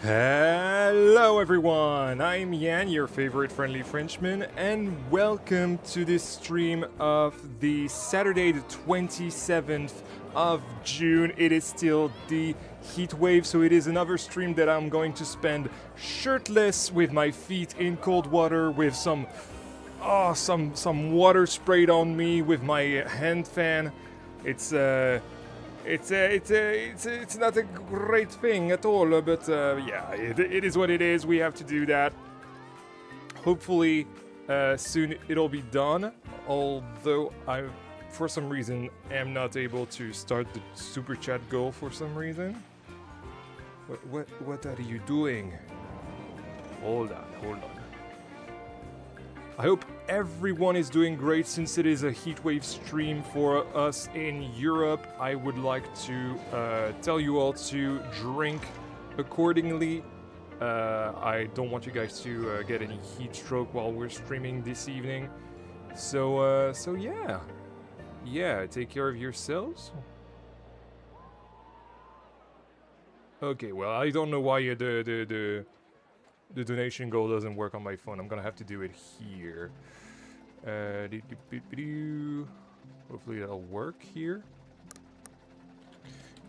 Hello everyone, I'm Yan, your favorite friendly Frenchman, and welcome to this stream of the Saturday the 27th of June. It is still the heat wave, so it is another stream that I'm going to spend shirtless with my feet in cold water with some water sprayed on me with my hand fan. It's not a great thing at all, but yeah, it is what it is. We have to do that. Hopefully, soon it'll be done. Although I, for some reason, am not able to start the super chat goal for some reason. What are you doing? Hold on. I hope everyone is doing great since it is a heatwave stream for us in Europe. I would like to tell you all to drink accordingly. I don't want you guys to get any heat stroke while we're streaming this evening. So yeah, take care of yourselves. Okay, well, I don't know why the donation goal doesn't work on my phone. I'm gonna have to do it here. Hopefully that'll work here.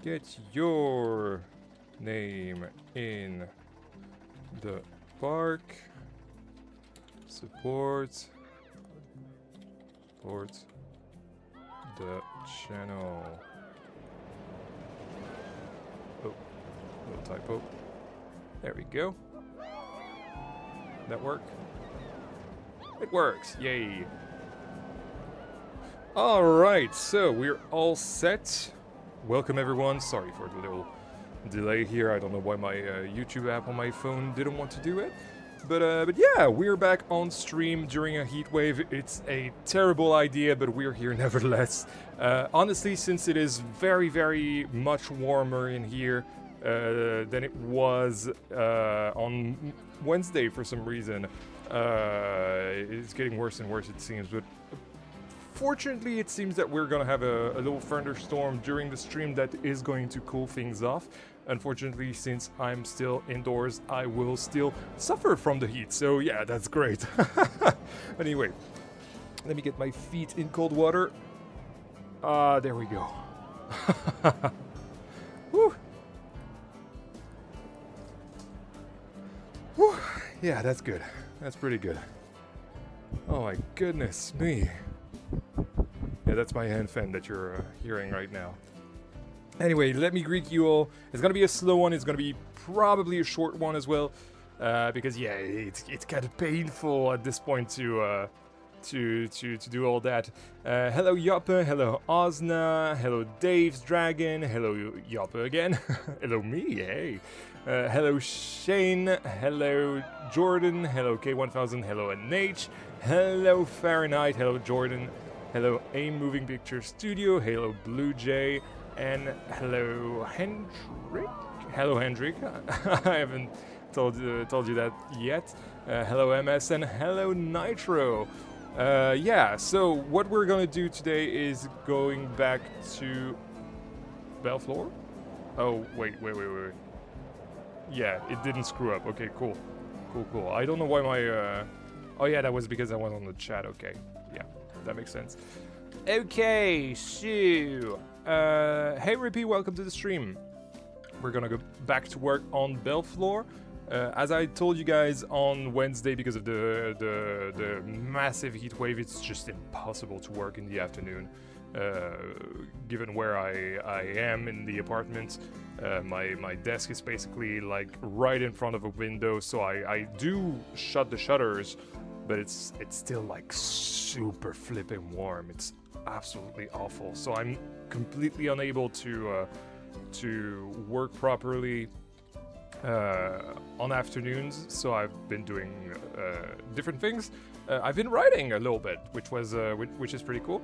Get your name in the park. Support the channel. Oh, little typo. There we go. That work? It works, yay. Alright, so we're all set. Welcome everyone, sorry for the little delay here. I don't know why my YouTube app on my phone didn't want to do it. But yeah, we're back on stream during a heat wave. It's a terrible idea, but we're here nevertheless. Honestly, since it is very, very much warmer in here than it was on Wednesday for some reason. It's getting worse and worse, it seems, but fortunately it seems that we're gonna have a little thunderstorm during the stream that is going to cool things off. Unfortunately, since I'm still indoors, I will still suffer from the heat, so yeah, that's great. Anyway, let me get my feet in cold water. There we go. Whew. Whew. Yeah, that's good. That's pretty good. Oh my goodness me. Yeah, that's my hand fan that you're hearing right now. Anyway, let me greet you all. It's gonna be a slow one. It's gonna be probably a short one as well, because yeah, it's kind of painful at this point to do all that. Hello Yoppe, hello Ozna, hello Dave's Dragon, hello Yoppe again, hello me, hey. Hello Shane, hello Jordan, hello K1000, hello NH, hello Fahrenheit, hello Jordan, hello AIM Moving Picture Studio, hello Blue Jay, and hello Hendrik. Hello Hendrik, I haven't told you that yet. Hello MS and hello Nitro. Yeah, so what we're gonna do today is going back to Belleflore. Oh, wait. Yeah, it didn't screw up. Okay, cool. I don't know why my, oh yeah, that was because I was on the chat. Okay, yeah, that makes sense. Okay, so, hey Rippy, welcome to the stream. We're gonna go back to work on Belleflore. As I told you guys on Wednesday, because of the massive heat wave, it's just impossible to work in the afternoon. Given where I am in the apartment, my desk is basically like right in front of a window, so I do shut the shutters, but it's still like super flipping warm. It's absolutely awful. So I'm completely unable to work properly on afternoons, so I've been doing different things. I've been writing a little bit, which is pretty cool.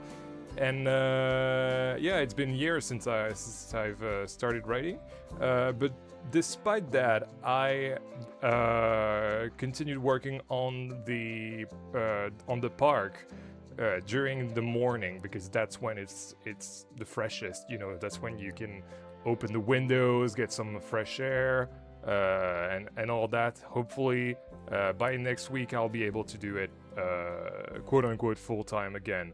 And yeah, it's been years since I've started writing. But despite that, I continued working on the park during the morning, because that's when it's the freshest. You know, that's when you can open the windows, get some fresh air. and all that. Hopefully, by next week, I'll be able to do it, quote unquote, full time again.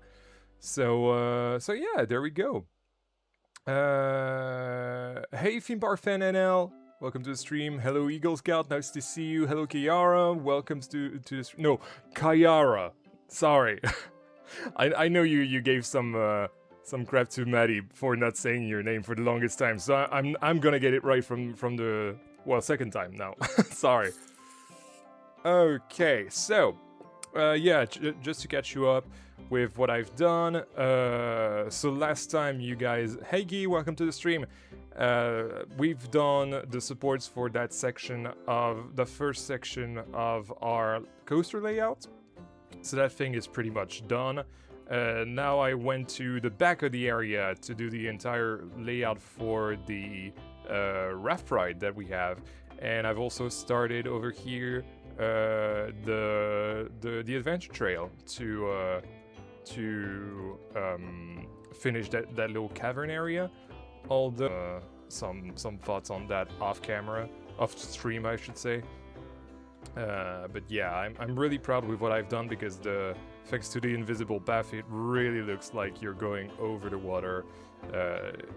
So yeah, there we go. Hey, Theme Park Fan NL, welcome to the stream. Hello, Eagle Scout, nice to see you. Hello, Kiara, welcome to the stream. No, Kayara. Sorry, I know you gave some crap to Maddie for not saying your name for the longest time, so I'm gonna get it right from the second time now. Sorry. Okay, so yeah, just to catch you up with what I've done. So last time you guys, hey Guy, welcome to the stream. We've done the supports for that section of the first section of our coaster layout. So that thing is pretty much done. Now I went to the back of the area to do the entire layout for the raft ride that we have, and I've also started over here the adventure trail to finish that little cavern area. Although some thoughts on that off stream, I should say. But yeah, I'm really proud with what I've done, because thanks to the invisible path, it really looks like you're going over the water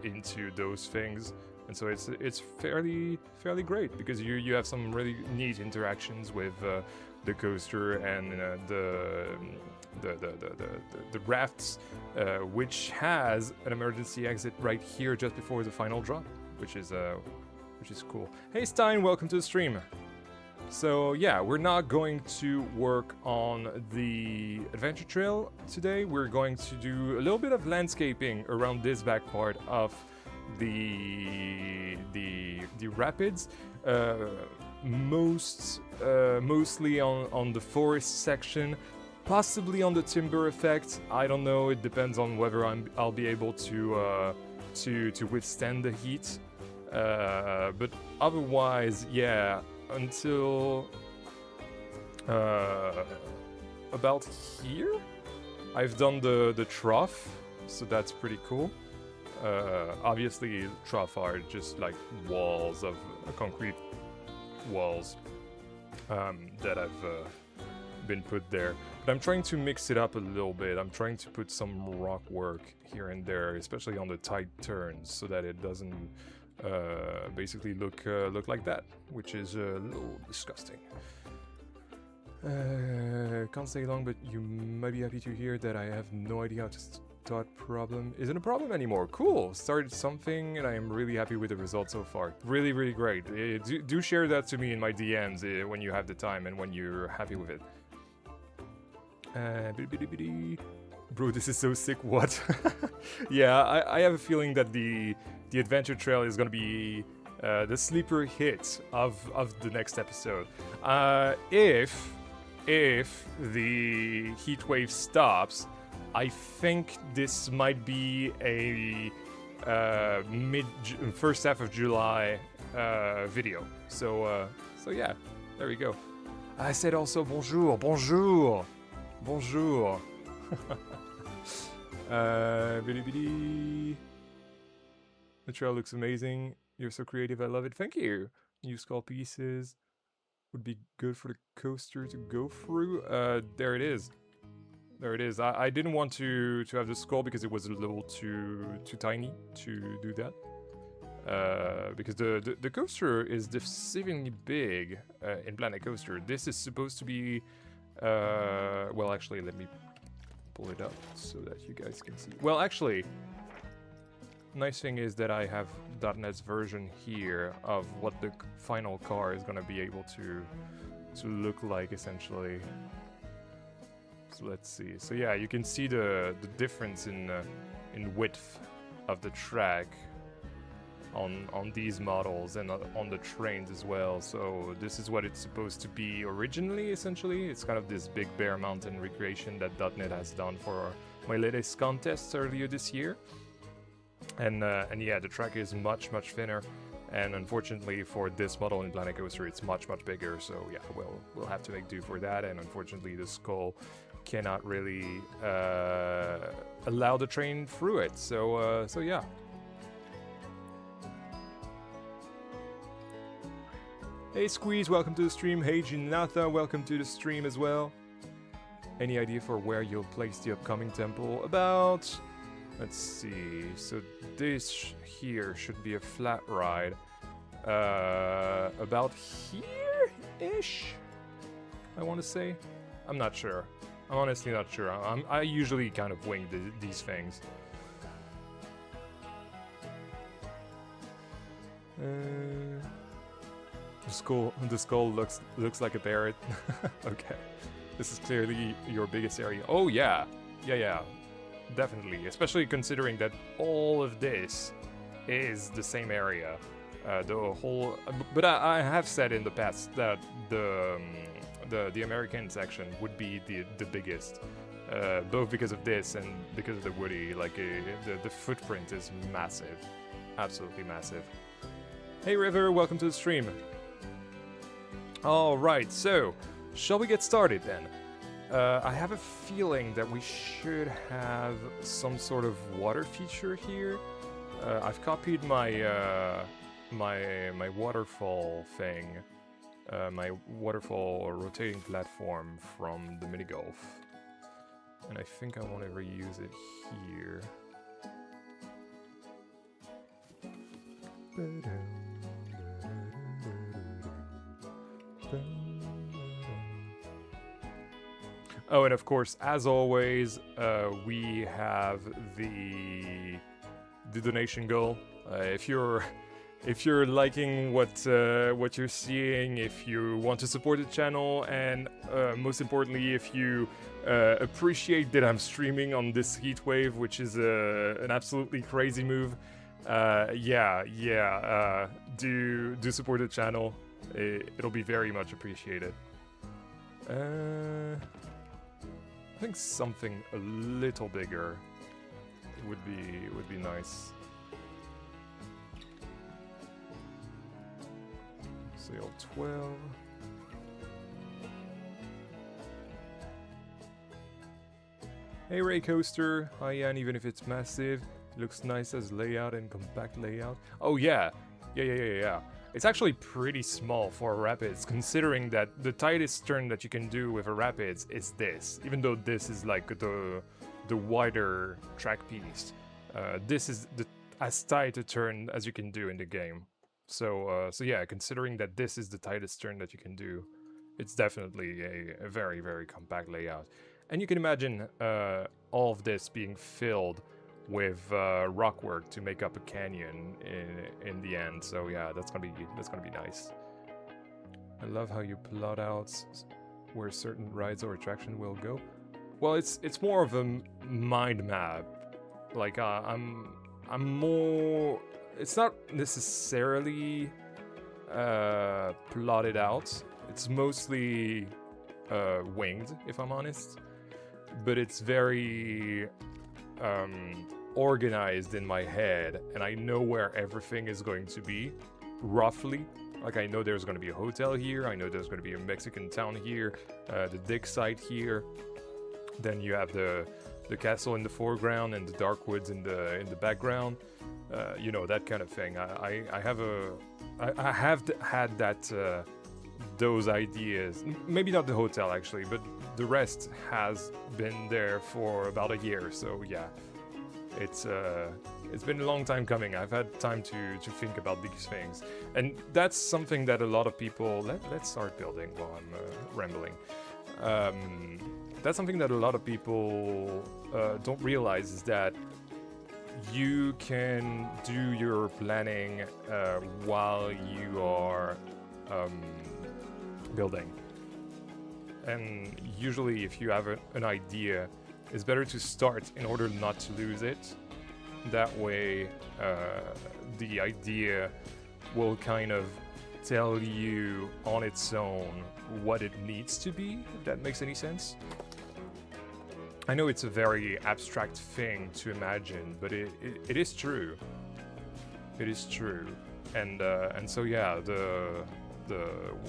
into those things, and so it's fairly great, because you have some really neat interactions with the coaster and the rafts, which has an emergency exit right here just before the final drop, which is cool. Hey Stein, welcome to the stream. So yeah, we're not going to work on the adventure trail today. We're going to do a little bit of landscaping around this back part of the rapids, mostly on the forest section, possibly on the timber effect. I don't know. It depends on whether I'll be able to withstand the heat. But otherwise, yeah. Until about here, I've done the trough, so that's pretty cool. Obviously, trough are just like walls of concrete walls that have been put there. But I'm trying to mix it up a little bit. I'm trying to put some rock work here and there, especially on the tight turns, so that it doesn't basically look like that, which is a little disgusting. Can't stay long, but you might be happy to hear that I have no idea how to start problem. Isn't a problem anymore. Cool. Started something, and I am really happy with the results so far. Really, really great. Do share that to me in my DMs when you have the time and when you're happy with it. Bro, this is so sick. What? Yeah, I have a feeling that the adventure trail is gonna be the sleeper hit of the next episode. If the heat wave stops, I think this might be a first half of July video. So yeah, there we go. I said also bonjour. The trail looks amazing. You're so creative. I love it. Thank you. New skull pieces would be good for the coaster to go through. There it is. There it is. I didn't want to have the skull because it was a little too tiny to do that. Because the coaster is deceivingly big in Planet Coaster. This is supposed to be well, actually, let me pull it up so that you guys can see. Well, actually, nice thing is that I have .NET's version here of what the final car is gonna be able to look like, essentially. So let's see. So yeah, you can see the difference in width of the track on these models and on the trains as well. So this is what it's supposed to be originally, essentially. It's kind of this big Bear Mountain recreation that .NET has done for my latest contests earlier this year. And yeah, the track is much thinner, and unfortunately for this model in Planet Coaster, it's much bigger. So yeah, we'll have to make do for that. And unfortunately, the skull cannot really allow the train through it. So yeah. Hey Squeeze, welcome to the stream. Hey Jinatha, welcome to the stream as well. Any idea for where you'll place the upcoming temple? About... Let's see, so this here should be a flat ride. About here-ish? I want to say. I'm not sure. I'm honestly not sure. I usually kind of wing these things. The skull looks like a parrot. Okay. This is clearly your biggest area. Oh yeah. Yeah. Definitely. Especially considering that all of this is the same area. The whole... But I have said in the past that the American section would be the biggest. Both because of this and because of the woody. Like, the footprint is massive. Absolutely massive. Hey River, welcome to the stream. Alright, so, shall we get started then? I have a feeling that we should have some sort of water feature here. I've copied my my waterfall thing, my waterfall rotating platform from the mini golf, and I think I want to reuse it here. Oh, and of course, as always, we have the donation goal. If you're liking what you're seeing, if you want to support the channel, and most importantly, if you appreciate that I'm streaming on this heat wave, which is an absolutely crazy move, do support the channel. It'll be very much appreciated. I think something a little bigger would be nice. Sail 12. Hey Ray Coaster, hi Yan, even if it's massive, it looks nice as layout and compact layout. Oh yeah. It's actually pretty small for a rapids, considering that the tightest turn that you can do with a rapids is this. Even though this is like the wider track piece, this is as tight a turn as you can do in the game. So yeah, considering that this is the tightest turn that you can do, it's definitely a very, very compact layout. And you can imagine all of this being filled with rock work to make up a canyon in the end. So yeah, that's gonna be nice. I love how you plot out where certain rides or attraction will go. Well, it's more of a mind map. Like I'm more. It's not necessarily plotted out. It's mostly winged, if I'm honest. But it's very organized in my head, and I know where everything is going to be, roughly. Like, I know there's going to be a hotel here, I know there's going to be a Mexican town here, the dig site here. Then you have the castle in the foreground and the dark woods in the background. You know, that kind of thing. I have had that those ideas. Maybe not the hotel actually, but the rest has been there for about a year. So yeah, it's been a long time coming. I've had time to think about these things, and that's something that a lot of people. Let's start building while I'm rambling. That's something that a lot of people don't realize, is that you can do your planning while you are building. And usually if you have an idea, it's better to start in order not to lose it. That way the idea will kind of tell you on its own what it needs to be, if that makes any sense. I know it's a very abstract thing to imagine, but it is true. It is true. And so yeah,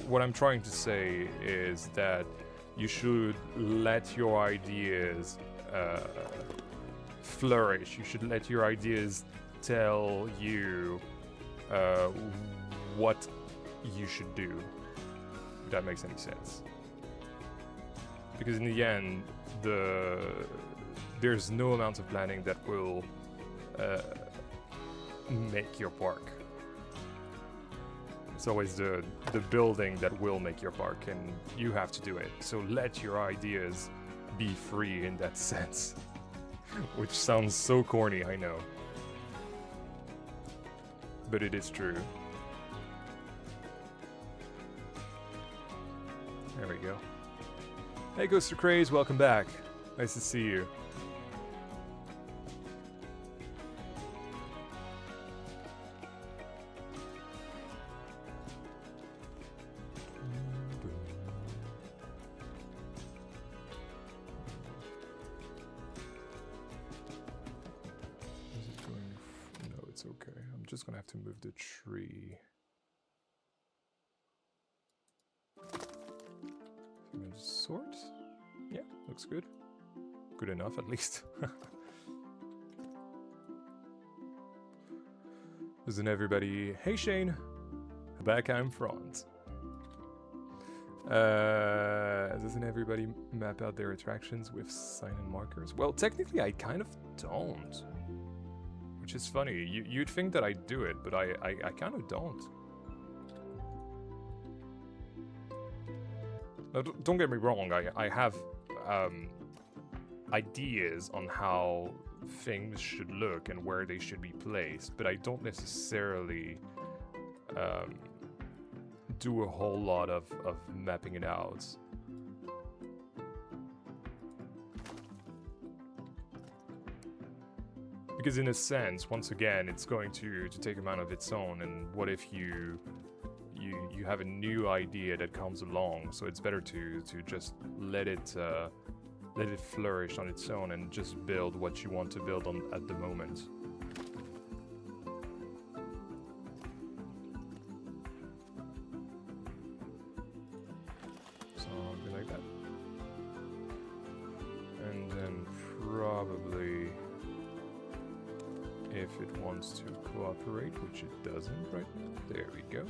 what I'm trying to say is that you should let your ideas flourish. You should let your ideas tell you what you should do, if that makes any sense. Because in the end, there's no amount of planning that will make your park. It's always the building that will make your park, and you have to do it. So let your ideas be free in that sense. Which sounds so corny, I know. But it is true. There we go. Hey, Ghost of Craze, welcome back. Nice to see you. Is it going? No, it's okay. I'm just gonna have to move the tree. Sort? Yeah, looks good. Good enough, at least. Doesn't everybody... Hey, Shane! Back I'm front. Doesn't everybody map out their attractions with sign and markers? Well, technically, I kind of don't. Which is funny. You'd think that I do it, but I kind of don't. Now, don't get me wrong, I have ideas on how things should look and where they should be placed, but I don't necessarily do a whole lot of mapping it out. Because in a sense, once again, it's going to take a mind of its own, and what if you have a new idea that comes along, so it's better to just let it flourish on its own and just build what you want to build on at the moment. Something like that. And then probably, if it wants to cooperate, which it doesn't right now, there we go.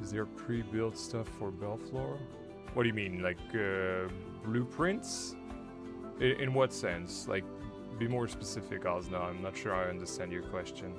Is there pre-built stuff for Belleflore? What do you mean, like blueprints? In what sense? Like, be more specific, Osna. I'm not sure I understand your question.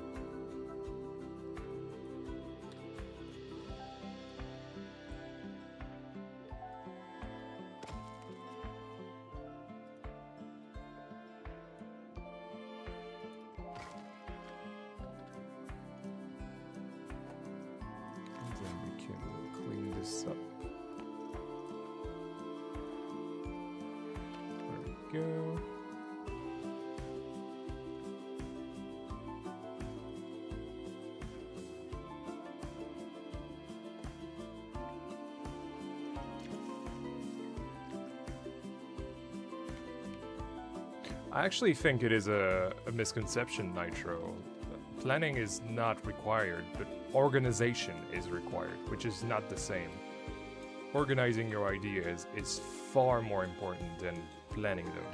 I actually think it is a misconception, Nitro. Planning is not required, but organization is required, which is not the same. Organizing your ideas is far more important than planning them.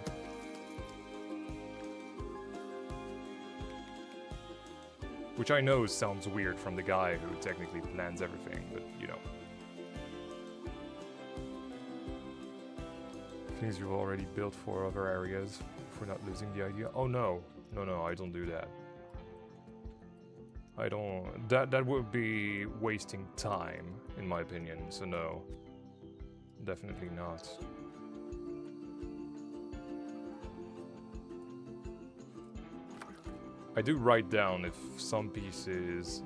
Which I know sounds weird from the guy who technically plans everything, but you know. Things you've already built for other areas, if we're not losing the idea. Oh no, no, I don't do that. I don't, that would be wasting time, in my opinion, so no. Definitely not. I do write down if some pieces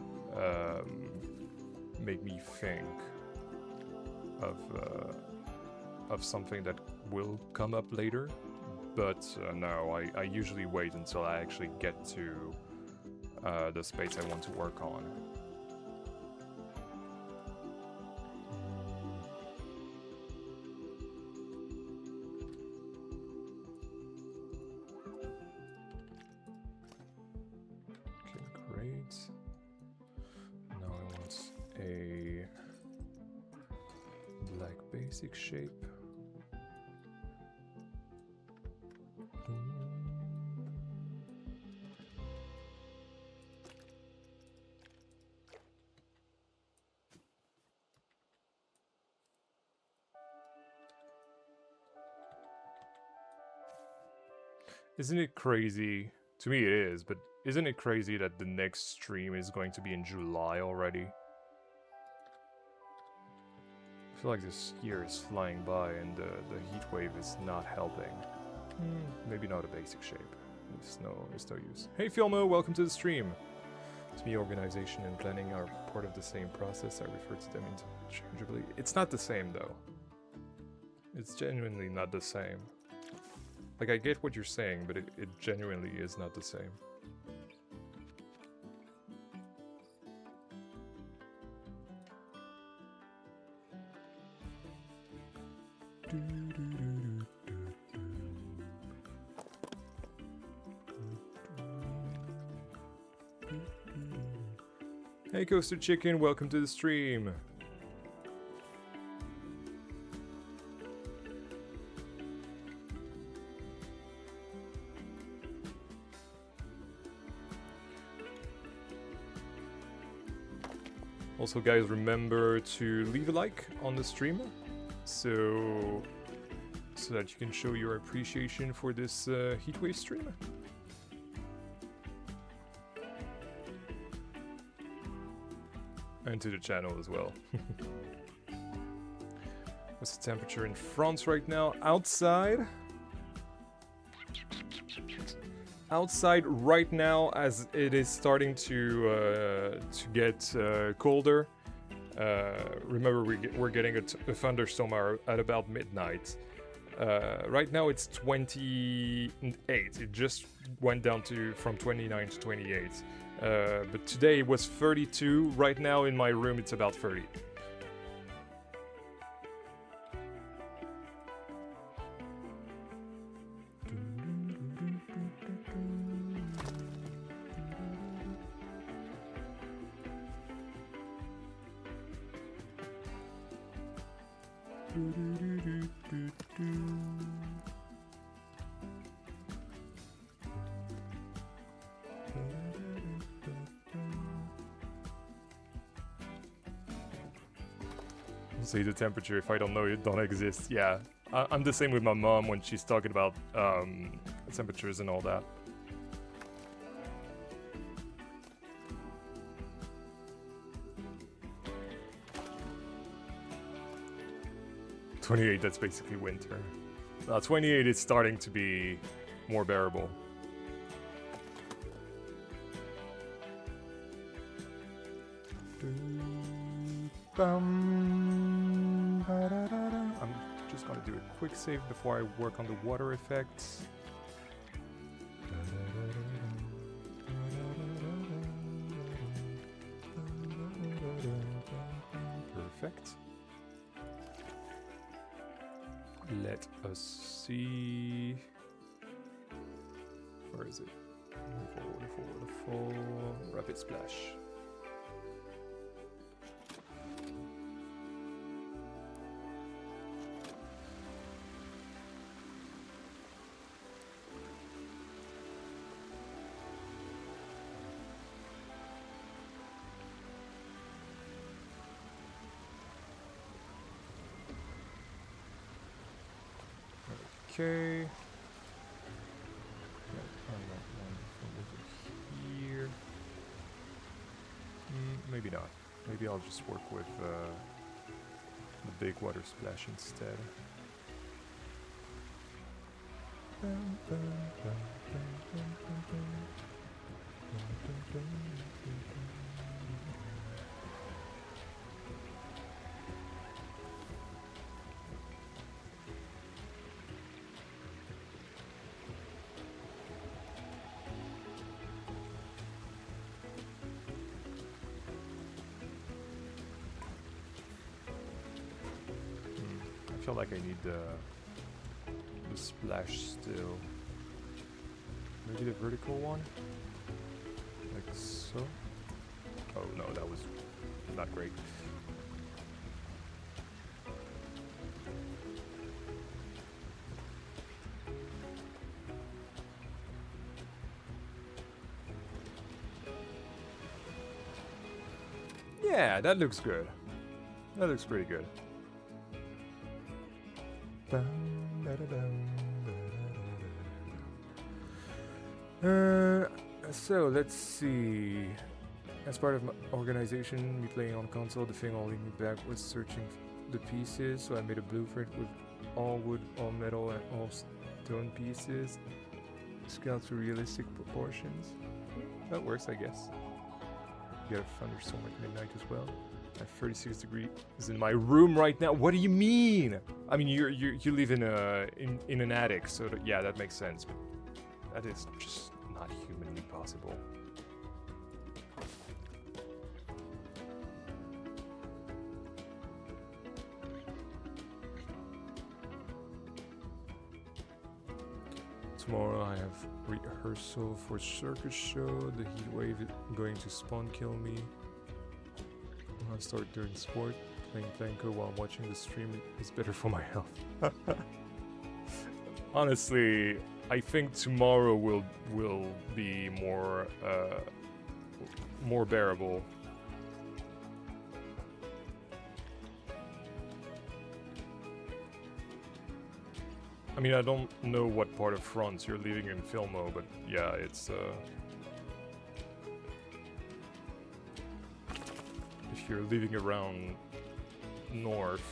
make me think of something that will come up later, but no, I usually wait until I actually get to the space I want to work on. Okay, Right. Now I want a black basic shape. Isn't it crazy? To me it is, but isn't it crazy that the next stream is going to be in July already? I feel like this year is flying by and the heat wave is not helping. Maybe not a basic shape. It's no use. Hey Filmo, welcome to the stream. To me, organization and planning are part of the same process. I refer to them interchangeably. It's not the same though. It's genuinely not the same. Like, I get what you're saying, but it genuinely is not the same. Hey Coaster Chicken, welcome to the stream. Also, guys, remember to leave a like on the stream, so that you can show your appreciation for this heatwave stream. And to the channel as well. What's the temperature in France right now? Outside right now, as it is starting to get colder. Remember, we're getting a thunderstorm at about midnight. Right now it's 28. It just went down from 29 to 28. But today it was 32. Right now in my room it's about 30. Say the temperature. If I don't know, it don't exist. Yeah, I'm the same with my mom when she's talking about temperatures and all that. "28, that's basically winter. 28 is starting to be more bearable. I'm just gonna do a quick save before I work on the water effects. Perfect. Let us see. Where is it? Waterfall. Rapid splash. Okay. Run that one from over here. Maybe not. Maybe I'll just work with the big water splash instead. I feel like I need the splash still. Maybe the vertical one? Like so. Oh no, that was not great. Yeah, that looks good. That looks pretty good. So let's see. As part of my organization, me playing on console, the thing holding me back was searching the pieces. So I made a blueprint with all wood, all metal, and all stone pieces, scaled to realistic proportions. That works, I guess. Get a thunderstorm at midnight as well. I have 36 degrees in my room right now. What do you mean? I mean, you live in an attic, so yeah, that makes sense. But that is just not humanly possible. Tomorrow I have rehearsal for circus show. The heat wave is going to spawn kill me. I'll start doing sport. Playing Planko while watching the stream is better for my health. Honestly, I think tomorrow will be more bearable. I mean, I don't know what part of France you're living in Filmo, but yeah, it's if you're living around north,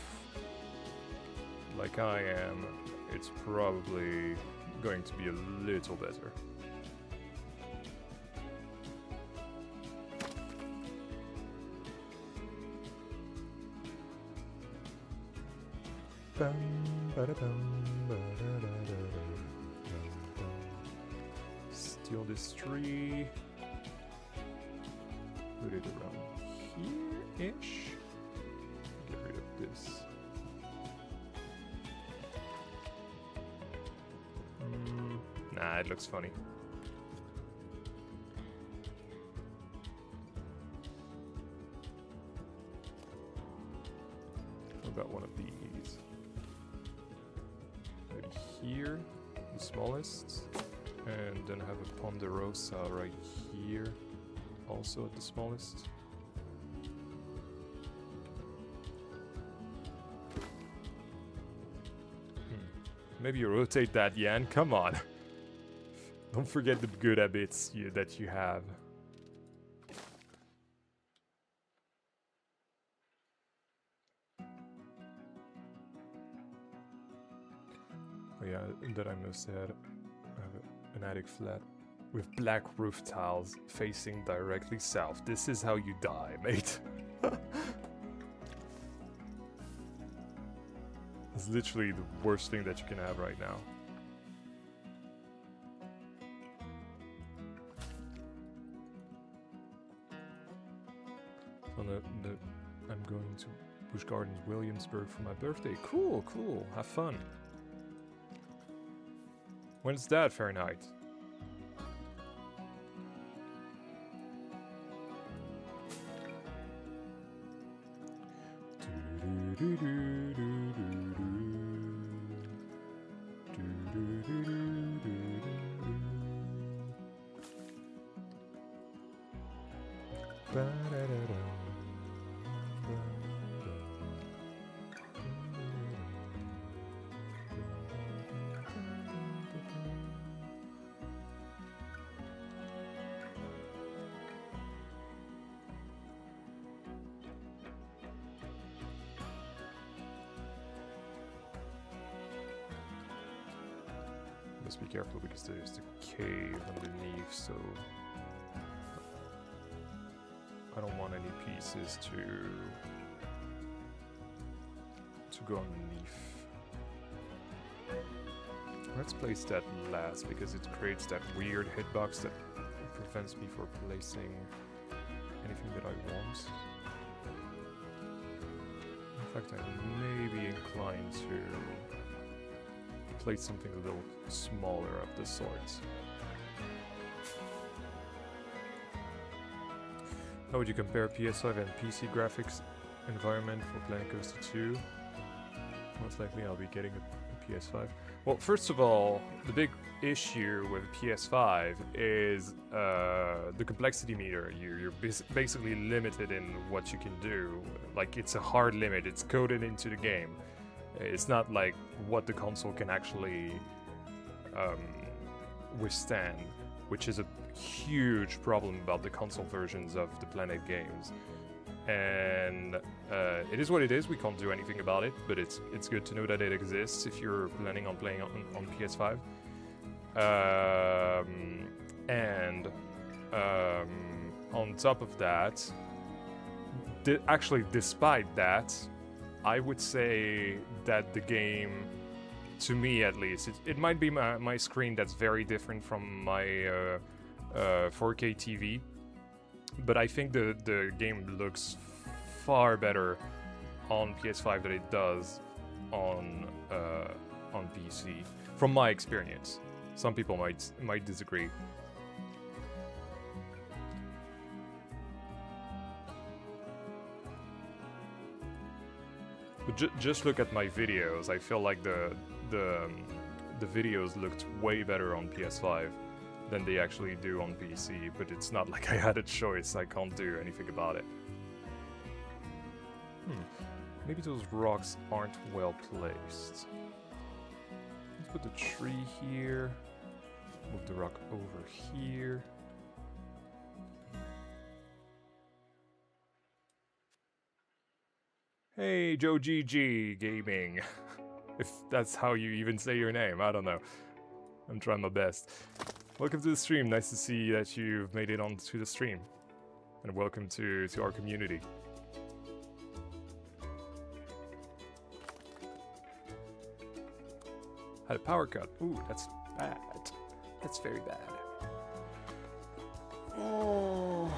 like I am, it's probably going to be a little better. Steal this tree. Put it around here-ish. Get rid of this. Nah, it looks funny. What about one of these? Maybe here, the smallest. And then have a ponderosa right here, also at the smallest. Maybe you rotate that, Yan. Come on. Don't forget the good habits that you have. Oh yeah, that I must add. I have an attic flat with black roof tiles facing directly south. This is how you die, mate. It's literally the worst thing that you can have right now. I'm going to Busch Gardens, Williamsburg for my birthday. Cool, cool. Have fun. When's that, Fahrenheit? Must be careful because there's the cave underneath, so I don't want any pieces to go underneath. Let's place that last because it creates that weird hitbox that prevents me from placing anything that I want. In fact, I may be inclined to place something a little smaller of the sorts. How would you compare PS5 and PC graphics environment for Planet Coaster 2? Most likely I'll be getting a PS5. Well, first of all, the big issue with PS5 is the complexity meter. You're basically limited in what you can do. Like, it's a hard limit. It's coded into the game. It's not like what the console can actually withstand, which is a huge problem about the console versions of the Planet games. And it is what it is. We can't do anything about it, but it's good to know that it exists if you're planning on playing on PS5. And on top of that, actually, despite that, I would say that the game, to me at least, it might be my screen that's very different from my 4K TV, but I think the game looks far better on PS5 than it does on PC, from my experience. Some people might disagree. But just look at my videos. I feel like the videos looked way better on PS5 than they actually do on PC, but it's not like I had a choice. I can't do anything about it. Maybe those rocks aren't well placed. Let's put the tree here. Move the rock over here. Hey, Joe GG Gaming. If that's how you even say your name, I don't know. I'm trying my best. Welcome to the stream. Nice to see that you've made it onto the stream. And welcome to our community. Had a power cut. Ooh, that's bad. That's very bad. Oh.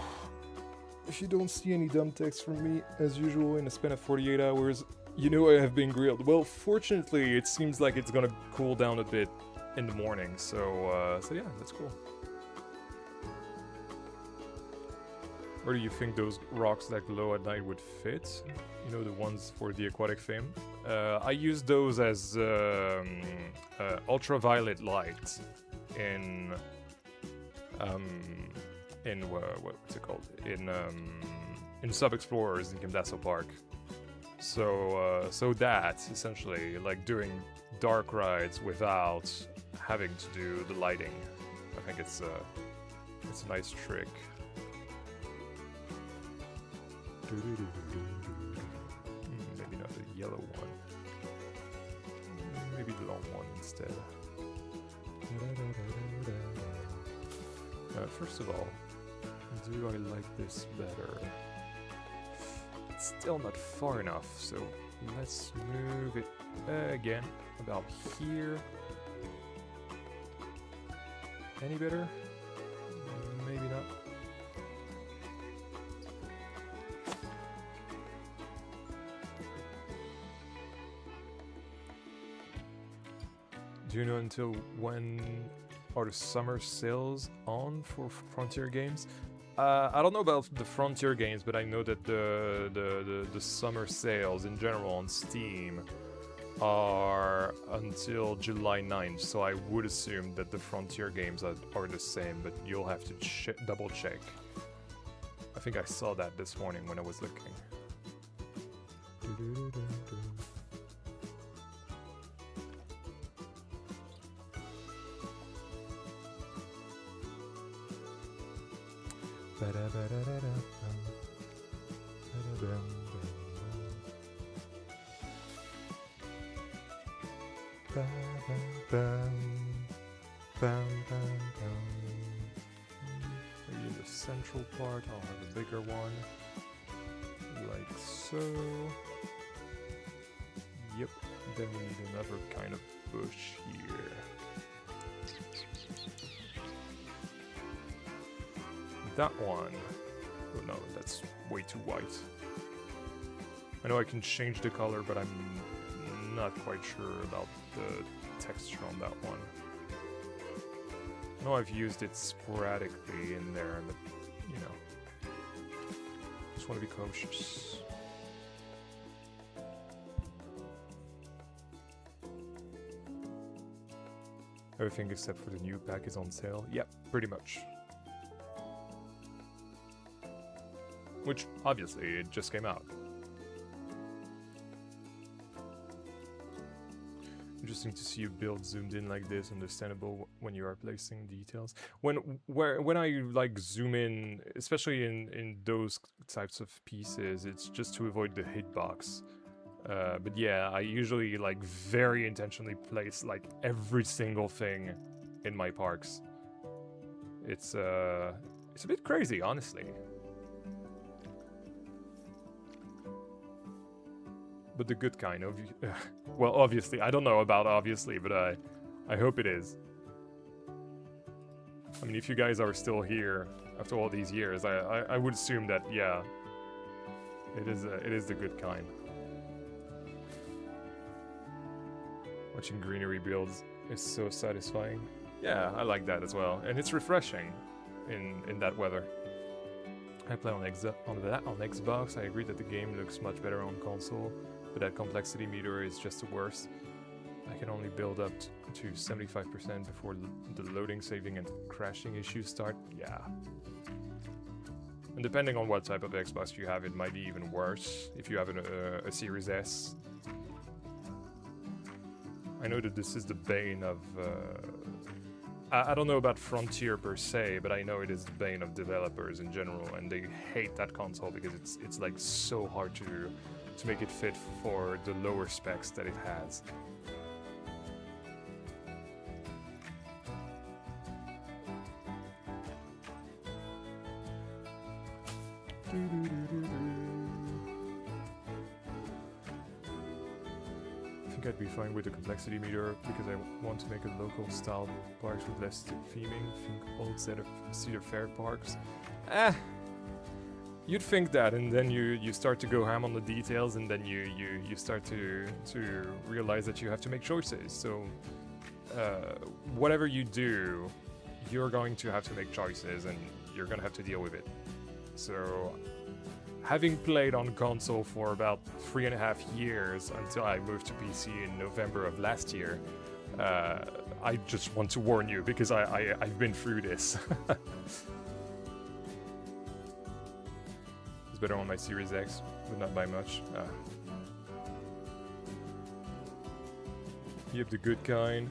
If you don't see any dumb text from me, as usual, in a span of 48 hours, you know I have been grilled. Well, fortunately, it seems like it's gonna cool down a bit in the morning, so yeah, that's cool. Where do you think those rocks that glow at night would fit? You know, the ones for the aquatic theme? I use those as ultraviolet light in what's it called? In Sub-Explorers in Camdasso Park. So that's essentially like doing dark rides without having to do the lighting. I think it's a nice trick. Maybe not the yellow one. Maybe the long one instead. First of all, do I like this better? It's still not far enough, so let's move it again about here. Any better? Maybe not. Do you know until when are the summer sales on for Frontier games? I don't know about the Frontier games, but I know that the summer sales in general on Steam are until July 9th, so I would assume that the Frontier games are the same, but you'll have to double check. I think I saw that this morning when I was looking. Maybe in the central part I'll have a bigger one, like so. Yep, then we need another kind of bush here. That one. Oh no, that's way too white. I know I can change the color, but I'm not quite sure about the texture on that one. I know I've used it sporadically in there, but you know. just want to be cautious. Everything except for the new pack is on sale. Yep, pretty much. Which, obviously, it just came out. Interesting to see you build zoomed in like this, understandable when you are placing details. When I like zoom in, especially in those types of pieces, it's just to avoid the hitbox. But yeah, I usually like very intentionally place like every single thing in my parks. It's a bit crazy, honestly. But the good kind of... well, obviously. I don't know about obviously, but I hope it is. I mean, if you guys are still here after all these years, I would assume that, yeah, it is the good kind. Watching greenery builds is so satisfying. Yeah, I like that as well. And it's refreshing in that weather. I play on Xbox. I agree that the game looks much better on console, but that complexity meter is just the worst. I can only build up to 75% before the loading, saving, and crashing issues start. Yeah. And depending on what type of Xbox you have, it might be even worse if you have a Series S. I know that this is the bane of... I don't know about Frontier per se, but I know it is the bane of developers in general, and they hate that console because it's like so hard to make it fit for the lower specs that it has. I think I'd be fine with the complexity meter because I want to make a local style parks with less theming. Think old set of Cedar Fair parks. You'd think that, and then you start to go ham on the details, and then you start to realize that you have to make choices. So whatever you do, you're going to have to make choices, and you're gonna have to deal with it. So having played on console for about 3.5 years until I moved to PC in November of last year, I just want to warn you because I've been through this. It's better on my Series X, but not by much. Yep, the good kind.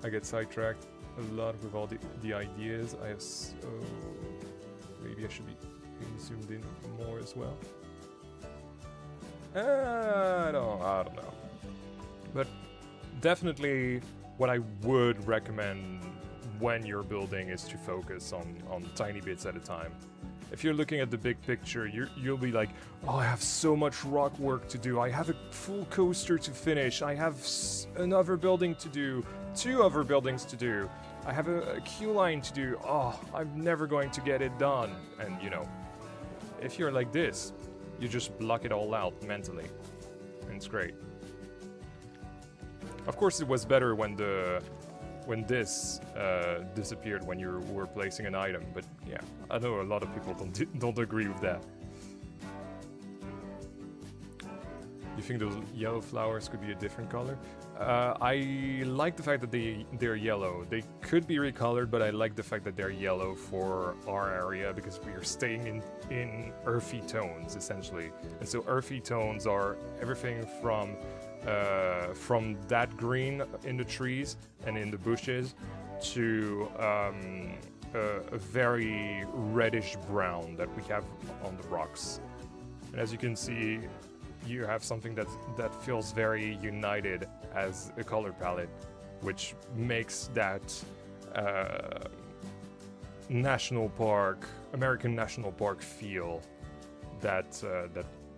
I get sidetracked a lot with all the ideas. I have maybe I should be zoomed in more as well. I don't know. But definitely what I would recommend when you're building is to focus on tiny bits at a time. If you're looking at the big picture, you'll be like, oh, I have so much rock work to do. I have a full coaster to finish. I have another building to do, 2 other buildings to do. I have a queue line to do. Oh, I'm never going to get it done. And you know, if you're like this, you just block it all out mentally. And it's great. Of course, it was better when this disappeared when you were placing an item, but yeah, I know a lot of people don't agree with that. You think those yellow flowers could be a different color? I like the fact that they're yellow. They could be recolored, but I like the fact that they're yellow for our area because we are staying in earthy tones, essentially. And so earthy tones are everything from that green in the trees and in the bushes to a very reddish brown that we have on the rocks. And as you can see, you have something that feels very united as a color palette, which makes that American National Park feel that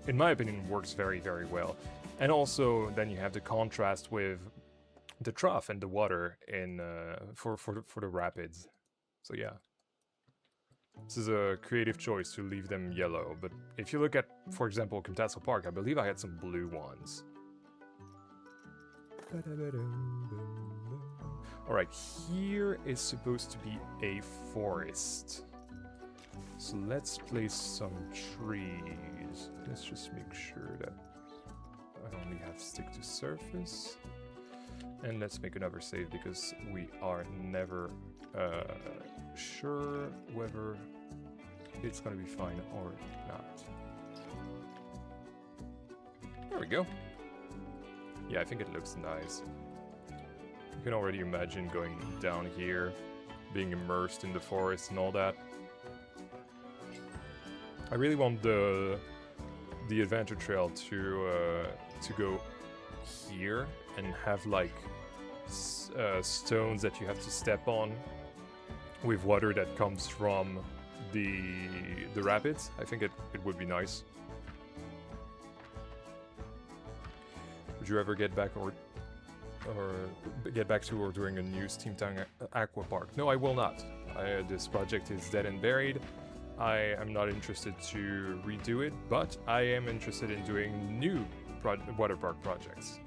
in my opinion works very, very well. And also then you have the contrast with the trough and the water in for the rapids. So yeah. This is a creative choice to leave them yellow, but if you look at, for example, Comtassel Park, I believe I had some blue ones. Alright, here is supposed to be a forest. So let's place some trees. Let's just make sure that I only have stick to surface. And let's make another save because we are never sure whether it's gonna be fine or not. There we go. Yeah, I think it looks nice. You can already imagine going down here, being immersed in the forest and all that. I really want the adventure trail to go here and have like stones that you have to step on with water that comes from the rapids. I think it would be nice. Would you ever get back or get back to ordering a new Steamtown Aqua Park? No, I will not. This project is dead and buried. I am not interested to redo it, but I am interested in doing new water park projects.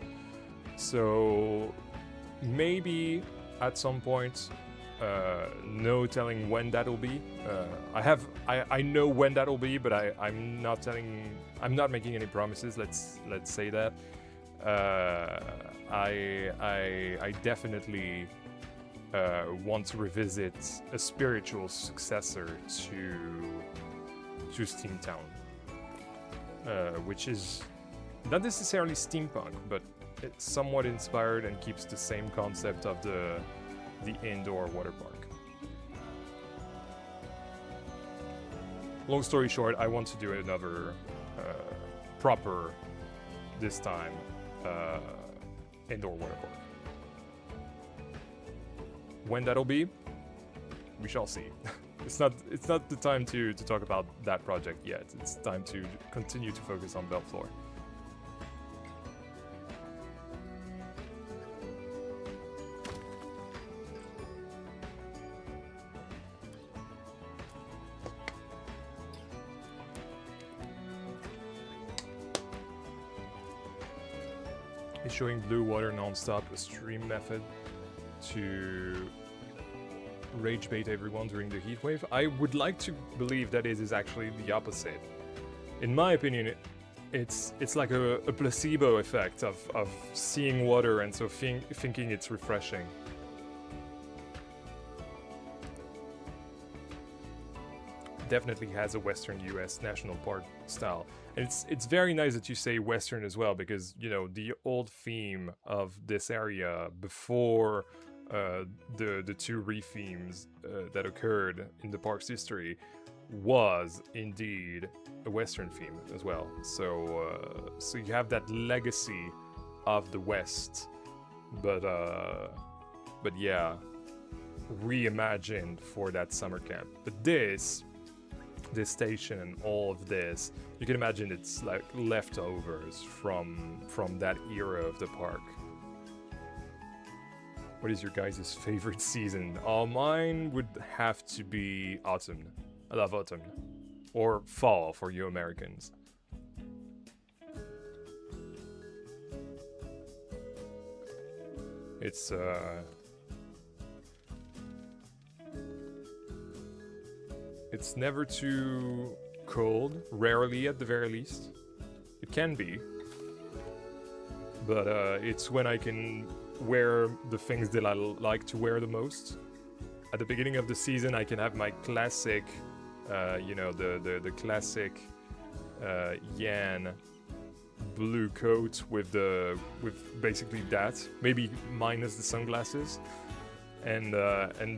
So maybe at some point, no telling when that'll be. I know when that'll be, but I'm not making any promises. Let's say that. I definitely want to revisit a spiritual successor to Steamtown, which is not necessarily steampunk, but it's somewhat inspired and keeps the same concept of the indoor water park. Long story short, I want to do another proper, this time, indoor water park. When that'll be, we shall see. It's not the time to talk about that project yet. It's time to continue to focus on Belleflore. Showing blue water non-stop, a stream method to rage bait everyone during the heat wave. I would like to believe that it is actually the opposite. In my opinion, it's like a placebo effect of seeing water and so thinking it's refreshing. Definitely has a Western US national park style. And it's very nice that you say Western as well, because, you know, the old theme of this area before the two re-themes that occurred in the park's history was indeed a Western theme as well. So so you have that legacy of the West, but yeah, reimagined for that summer camp. But this station and all of this, you can imagine it's like leftovers from that era of the park. What is your guys' favorite season? Oh, mine would have to be autumn. I love autumn. Or fall for you Americans. It's never too cold, rarely at the very least. It can be. But it's when I can wear the things that I like to wear the most. At the beginning of the season, I can have my classic, you know, the classic yan blue coat with basically that, maybe minus the sunglasses, and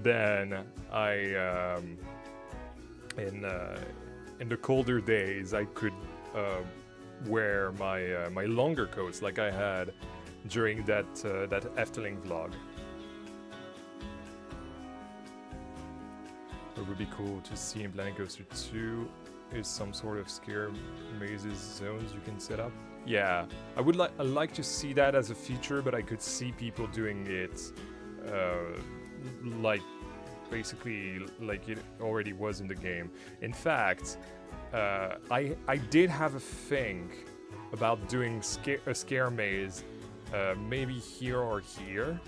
then I in the colder days I could wear my longer coats like I had during that Efteling vlog. It would be cool to see in Planet Coaster 2 is some sort of scare mazes zones you can set up. Yeah, I like to see that as a feature, but I could see people doing it like basically like it already was in the game. In fact, I did have a thing about doing a scare maze, maybe here or here.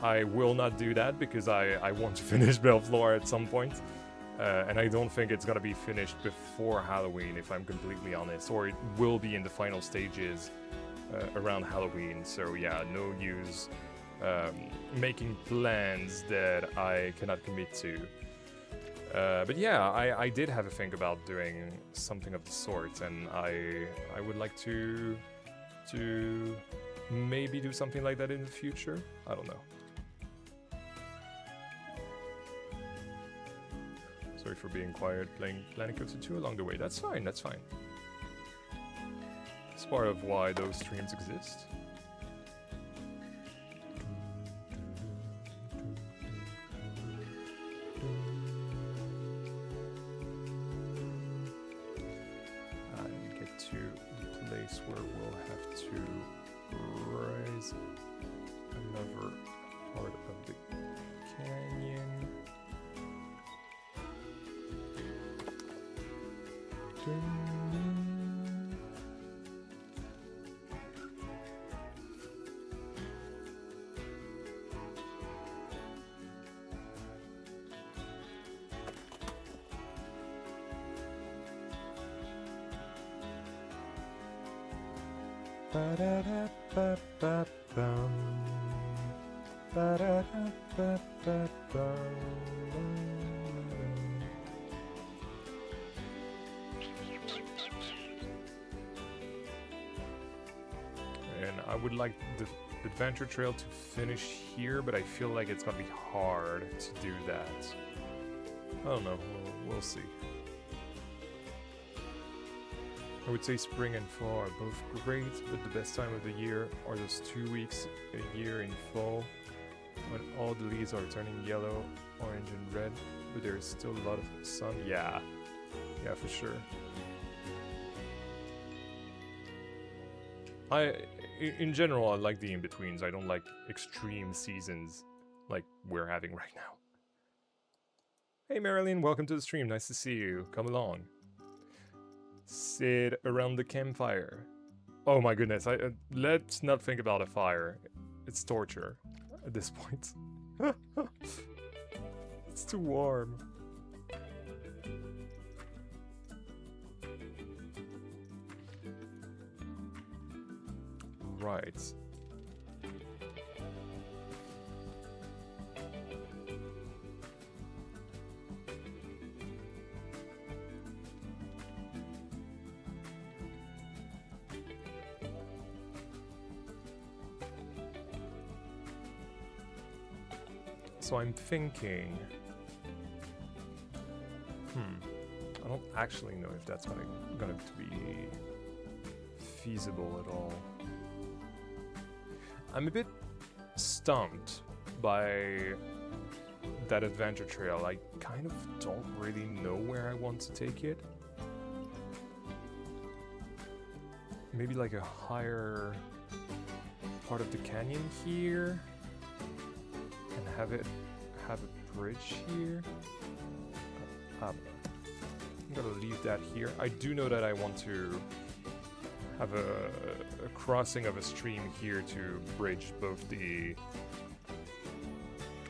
I will not do that because I want to finish Belleflore at some point. And I don't think it's gonna be finished before Halloween, if I'm completely honest, or it will be in the final stages around Halloween. So yeah, no use making plans that I cannot commit to. But yeah, I did have a think about doing something of the sort, and I would like to maybe do something like that in the future. I don't know. Sorry for being quiet, playing Planet Coaster 2 along the way. That's fine, that's fine. It's part of why those streams exist. And get to the place where we'll have to raise another part of the canyon. And I would like the adventure trail to finish here, but I feel like it's gonna be hard to do that. I don't know, we'll see. I would say spring and fall are both great, but the best time of the year are those 2 weeks a year in fall, when all the leaves are turning yellow, orange and red, but there is still a lot of sun. Yeah, for sure. In general, I like the in-betweens. I don't like extreme seasons like we're having right now. Hey Marilyn, welcome to the stream. Nice to see you. Come along. Sit around the campfire. Oh my goodness, let's not think about a fire. It's torture at this point. It's too warm. Right. So I'm thinking, I don't actually know if that's gonna be feasible at all. I'm a bit stumped by that adventure trail. I kind of don't really know where I want to take it. Maybe like a higher part of the canyon here, and have a bridge here. I'm gonna leave that here. I do know that I want to have a crossing of a stream here to bridge both the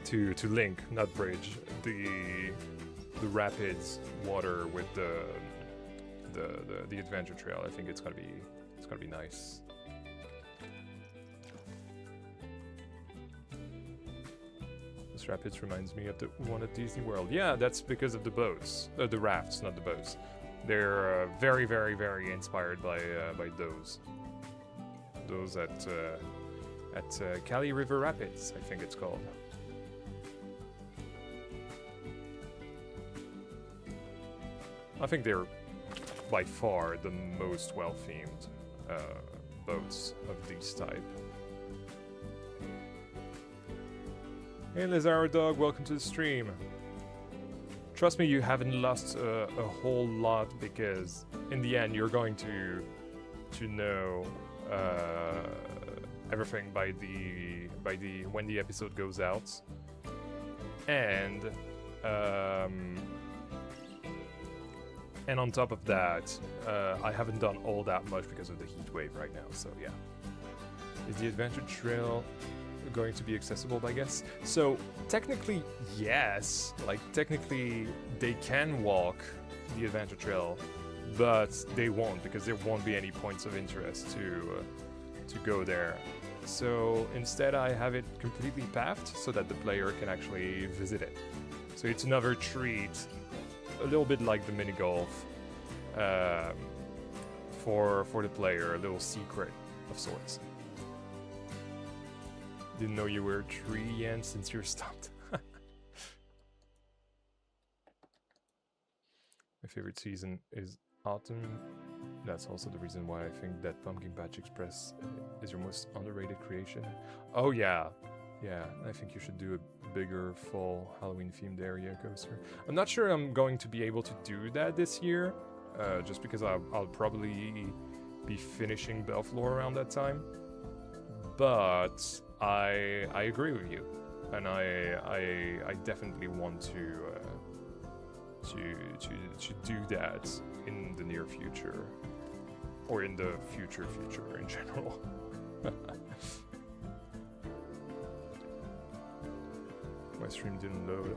to link, not bridge, the rapids water with the adventure trail. I think it's gonna be nice. This rapids reminds me of the one at Disney World. Yeah, that's because of the boats, the rafts, not the boats. They're very, very, very inspired by those at Cali River Rapids, I think it's called. I think they're by far the most well-themed boats of this type. Hey Lazaro Dog, welcome to the stream. Trust me, you haven't lost a whole lot, because in the end you're going to know everything by the when the episode goes out, and on top of that, I haven't done all that much because of the heat wave right now. So yeah, is the adventure trail going to be accessible by guests. So technically, yes, like technically they can walk the adventure trail, but they won't because there won't be any points of interest to go there. So instead I have it completely pathed so that the player can actually visit it. So it's another treat, a little bit like the mini golf, for the player, a little secret of sorts. Didn't know you were a tree, Yen, since you're stopped. My favorite season is autumn. That's also the reason why I think that Pumpkin Patch Express is your most underrated creation. Oh yeah, yeah, I think you should do a bigger fall Halloween themed area coaster. I'm not sure I'm going to be able to do that this year, just because I'll probably be finishing Belleflore around that time. But I agree with you, and I definitely want to do that in the near future, or in the future in general. My stream didn't load.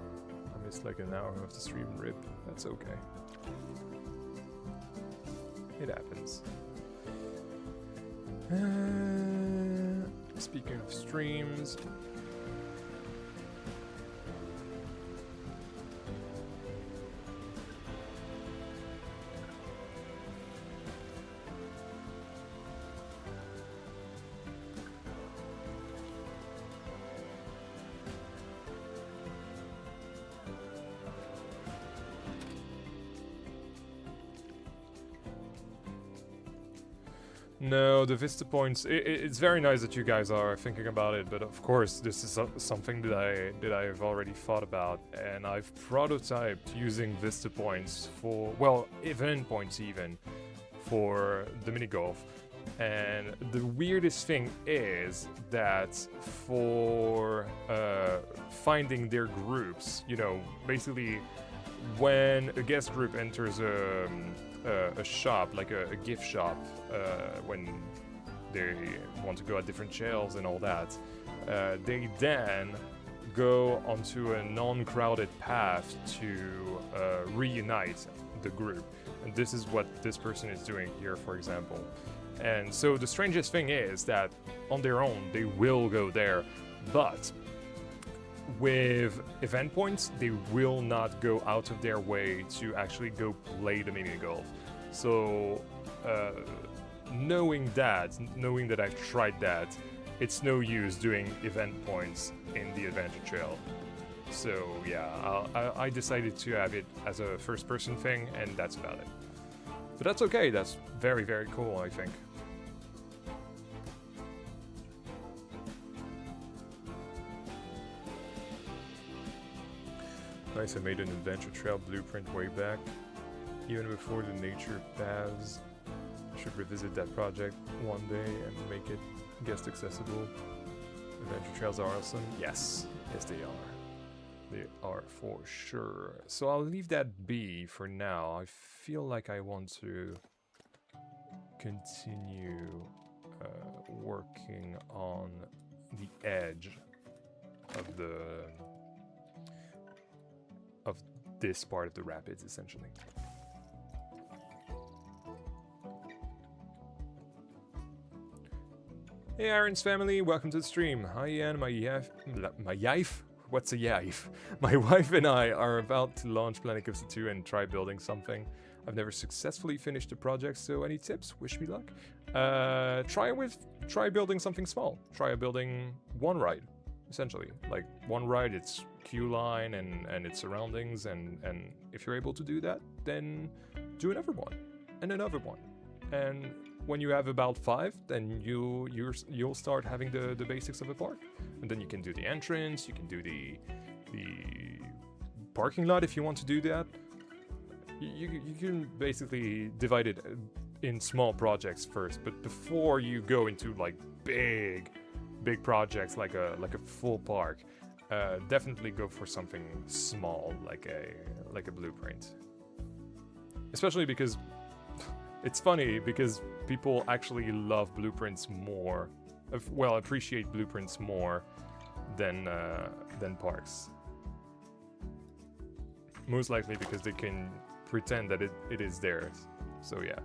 I missed like an hour of the stream. Rip. That's okay. It happens. Speaking of streams, no, the Vista points. It's very nice that you guys are thinking about it, but of course, this is something that I've already thought about, and I've prototyped using Vista points for, well, event points even, for the mini golf. And the weirdest thing is that for finding their groups, you know, basically when a guest group enters a shop, like a gift shop, when they want to go at different shelves and all that, they then go onto a non-crowded path to reunite the group. And this is what this person is doing here, for example. And so the strangest thing is that on their own, they will go there, but with event points, they will not go out of their way to actually go play the mini golf. So, knowing that I've tried that, it's no use doing event points in the adventure trail. So yeah, I decided to have it as a first-person thing, and that's about it. But that's okay. That's very, very cool, I think. Nice, I made an adventure trail blueprint way back. Even before the nature paths. Should revisit that project one day and make it guest accessible. Adventure trails are awesome. Yes, yes they are. They are for sure. So I'll leave that be for now. I feel like I want to continue working on the edge of this part of the rapids, essentially. Hey Aaron's family, welcome to the stream. Hi Ian, my yife? What's a yife? My wife and I are about to launch Planet Coaster 2 and try building something. I've never successfully finished a project, so any tips? Wish me luck. Try building something small. Try building one ride, essentially. Like one ride, its queue line and its surroundings, and if you're able to do that, then do another one and another one. And when you have about 5, then you'll start having the basics of a park, and then you can do the entrance, you can do the parking lot if you want to do that. You can basically divide it in small projects first, but before you go into like big projects like a full park, definitely go for something small like a blueprint. Especially because it's funny because people actually love blueprints more well, appreciate blueprints more than parks. Most likely because they can pretend that it is theirs. So yeah.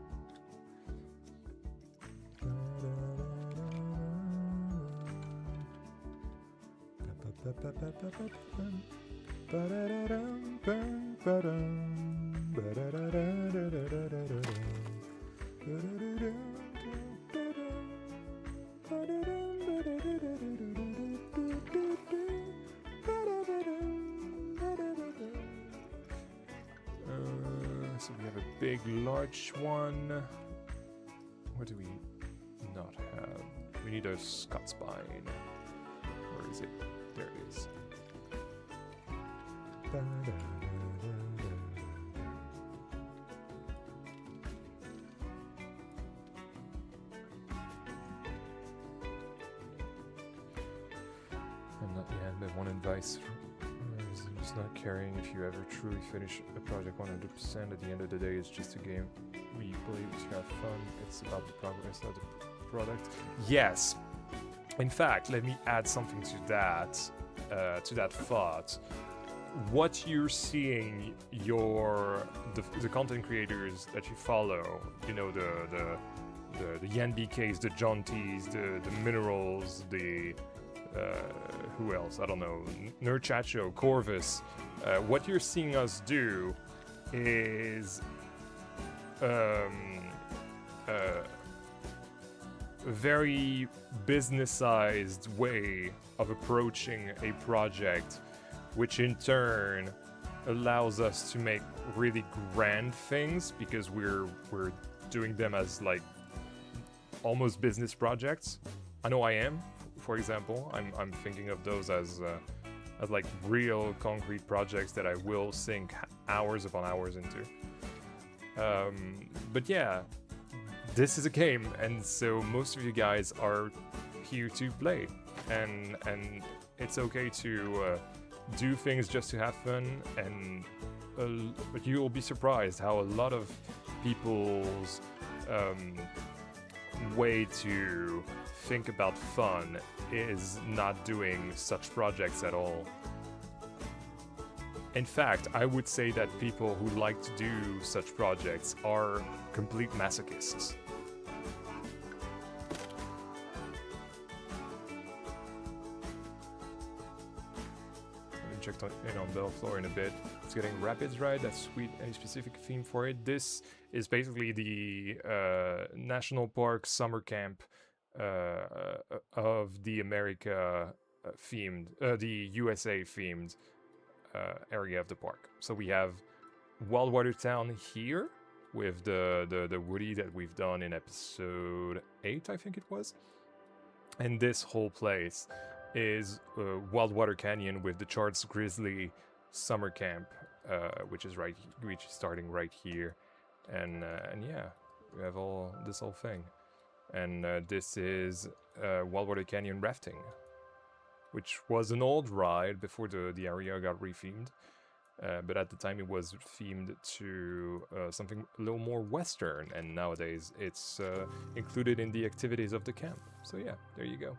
So we have a big, large one. What do we not have? We need a Scott spine. Where is it? There it is. I'm not yet, but one advice is not caring if you ever truly finish a project 100%. At the end of the day, it's just a game we play to have fun. It's about the progress of the product. Yes. In fact, let me add something to that thought. What you're seeing, the content creators that you follow, you know, the Yan BKs, the John T's, the Minerals, the who else? I don't know. Nerdchacho, Corvus. What you're seeing us do is a very business-sized way of approaching a project, which in turn allows us to make really grand things because we're doing them as like almost business projects. I know I am. For example, I'm thinking of those as like real concrete projects that I will sink hours upon hours into. But yeah, this is a game, and so most of you guys are here to play, and it's okay to do things just to have fun. And but you will be surprised how a lot of people's way to think about fun is not doing such projects at all. In fact, I would say that people who like to do such projects are complete masochists. I checked in on Belleflore in a bit. It's getting rapids right. That's sweet. Any specific theme for it? This is basically the national park summer camp of the America themed, the USA themed area of the park. So we have Wildwater Town here with the Woody that we've done in episode 8, I think it was. And this whole place is Wildwater Canyon with the Charles Grizzly summer camp, which is starting right here. And yeah, we have this whole thing. And this is Wildwater Canyon rafting, which was an old ride before the area got rethemed. But at the time it was themed to something a little more Western, and nowadays it's included in the activities of the camp. So yeah, there you go.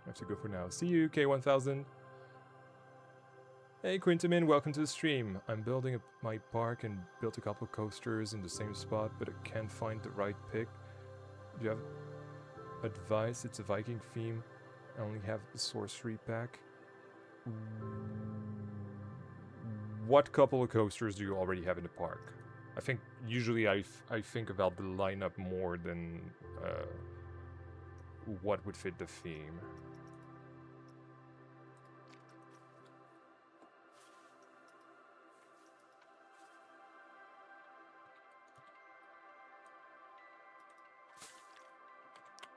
I have to go for now. See you, K1000. Hey Quintamin, welcome to the stream. I'm building my park and built a couple of coasters in the same spot, but I can't find the right pick. Do you have advice? It's a Viking theme. I only have the sorcery pack. What couple of coasters do you already have in the park? I think usually I think about the lineup more than what would fit the theme.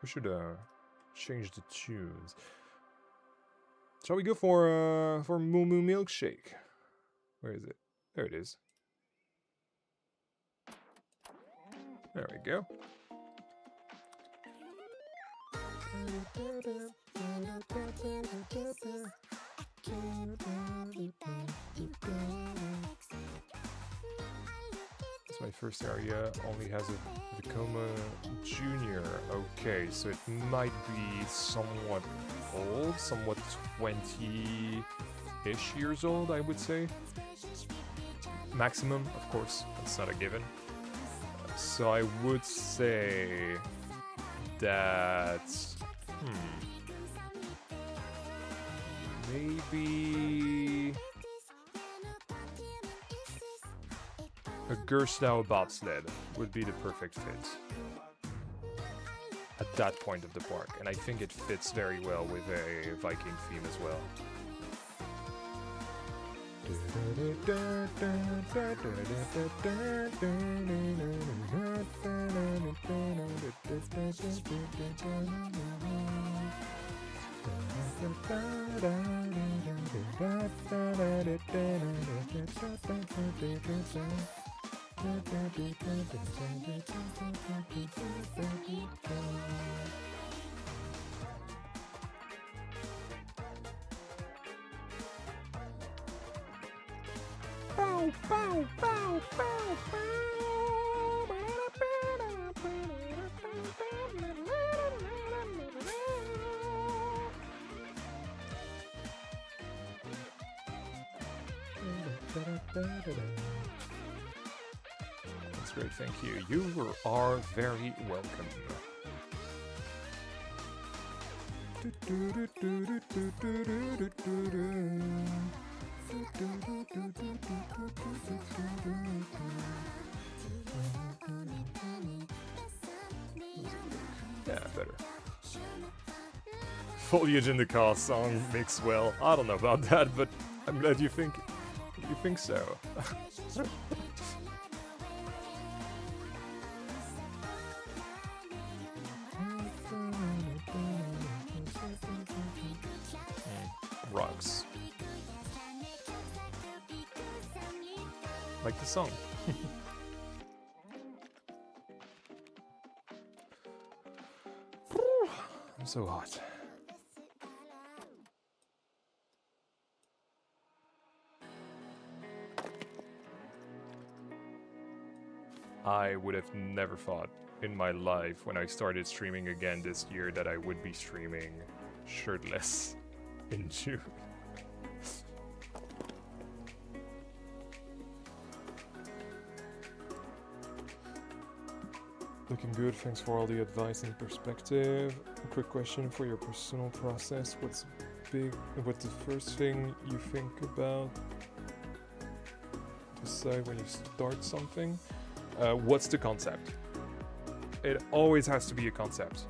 We should change the tunes. Shall we go for Moo Moo Milkshake? Where is it? There it is. There we go. It's my first area. Only has a Vekoma Junior. Okay, so it might be somewhat old, somewhat 20-ish years old, I would say. Maximum, of course, that's not a given. So I would say that maybe a Gerstau bobsled would be the perfect fit at that point of the park, and I think it fits very well with a Viking theme as well. Bow, bow, bow, bow, bow. That's great, thank you. You are very welcome. Yeah, better. Foliage in the car song mix well. I don't know about that, but I'm glad you think so. Rocks. Like the song. I'm so hot. I would have never thought in my life when I started streaming again this year that I would be streaming shirtless in June. Looking good, thanks for all the advice and perspective. A quick question for your personal process. What's the first thing you think about? Decide when you start something? What's the concept? It always has to be a concept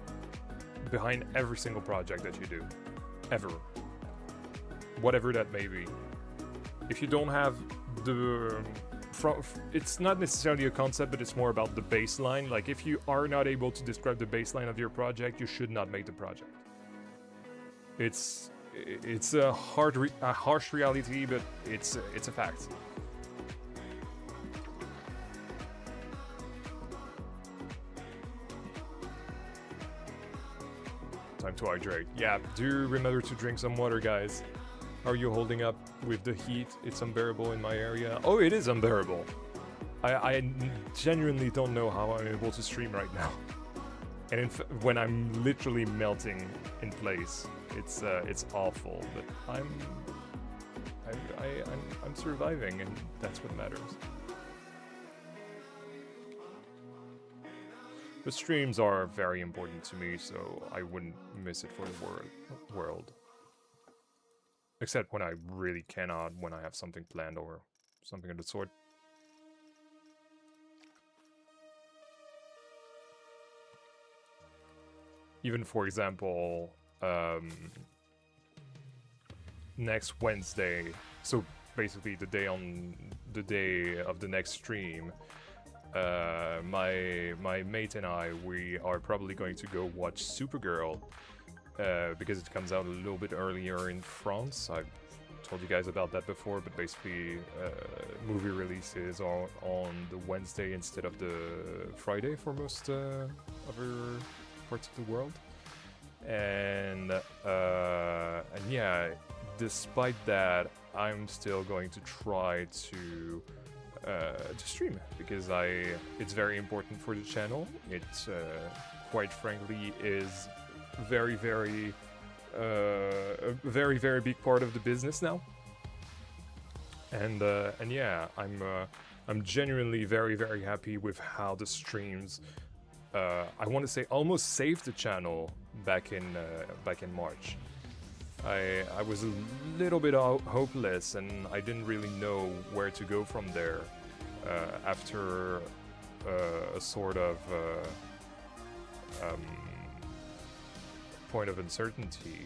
behind every single project that you do, ever. Whatever that may be. If you don't have the... it's not necessarily a concept, but it's more about the baseline. Like, if you are not able to describe the baseline of your project, you should not make the project. It's a harsh reality, but it's a fact. Time to hydrate. Yeah, do remember to drink some water, guys. How are you holding up with the heat? It's unbearable in my area. Oh, it is unbearable. I genuinely don't know how I'm able to stream right now. And when I'm literally melting in place, it's awful. But I'm surviving, and that's what matters. The streams are very important to me, so I wouldn't miss it for the world. Except when I really cannot, when I have something planned or something of the sort. Even, for example, next Wednesday, so basically the day of the next stream, my mate and I, we are probably going to go watch Supergirl. Because it comes out a little bit earlier in France. I've told you guys about that before, but basically movie releases are on the Wednesday instead of the Friday for most other parts of the world. And yeah, despite that, I'm still going to try to to stream because it's very important for the channel. It quite frankly is very a very big part of the business now. And yeah, I'm genuinely very happy with how the streams I want to say almost saved the channel back in March. I was a little bit hopeless and I didn't really know where to go from there after a sort of point of uncertainty.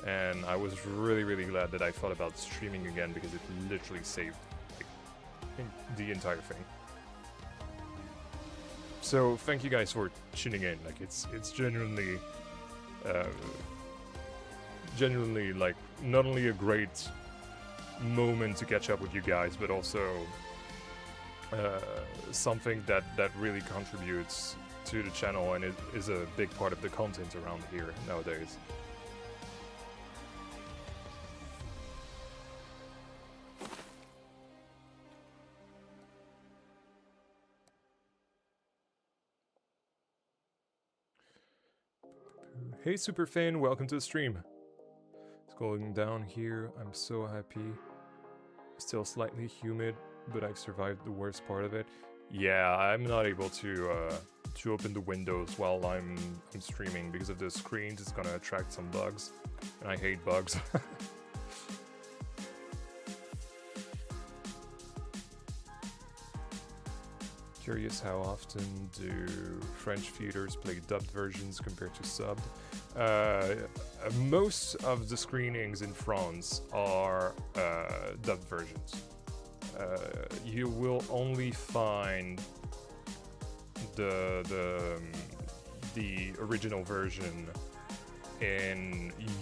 And I was really glad that I thought about streaming again because it literally saved the entire thing. So thank you guys for tuning in. Like it's genuinely like not only a great moment to catch up with you guys, but also something that really contributes to the channel and it is a big part of the content around here nowadays. Hey Superfan, welcome to the stream. It's going down here, I'm so happy. Still slightly humid, but I've survived the worst part of it. Yeah, I'm not able to open the windows while I'm streaming because of the screens. It's gonna attract some bugs, and I hate bugs. Curious how often do French theaters play dubbed versions compared to subbed? Most of the screenings in France are dubbed versions. You will only find the original version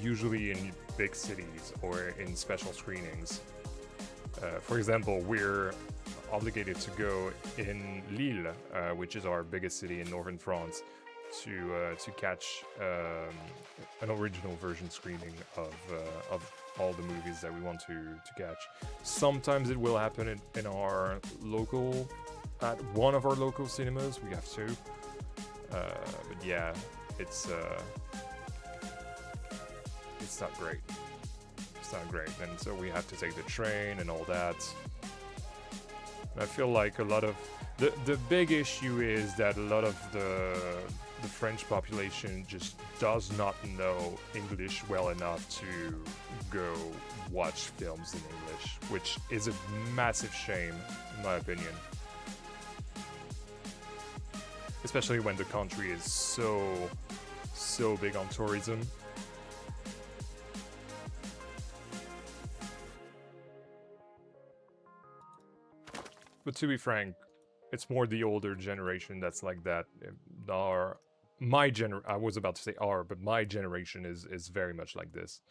usually in big cities or in special screenings. For example, we're obligated to go in Lille, which is our biggest city in northern France, to catch an original version screening of all the movies that we want to catch. Sometimes it will happen in our local, at one of our local cinemas. We have two, but yeah, it's not great. It's not great, and so we have to take the train and all that. I feel like a lot of the big issue is that a lot of the French population just does not know English well enough to go watch films in English, which is a massive shame in my opinion. Especially when the country is so big on tourism. But to be frank, it's more the older generation that's like that. I was about to say our, but my generation is very much like this.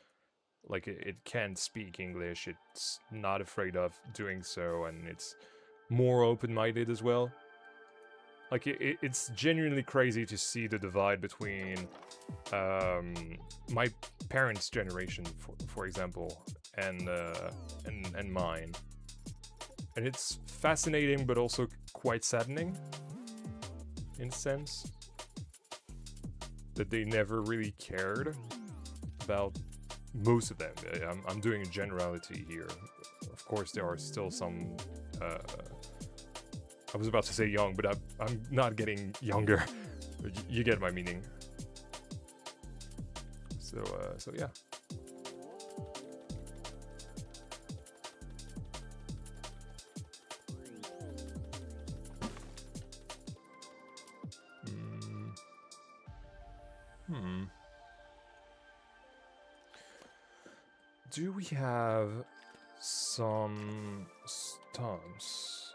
Like it can't speak English, it's not afraid of doing so, and it's more open-minded as well. Like it's genuinely crazy to see the divide between my parents' generation, for example, and mine. And it's fascinating, but also quite saddening, in a sense, that they never really cared about most of them. I'm doing a generality here. Of course, there are still some. I was about to say young, but I'm not getting younger. You get my meaning. So yeah. Do we have some stumps?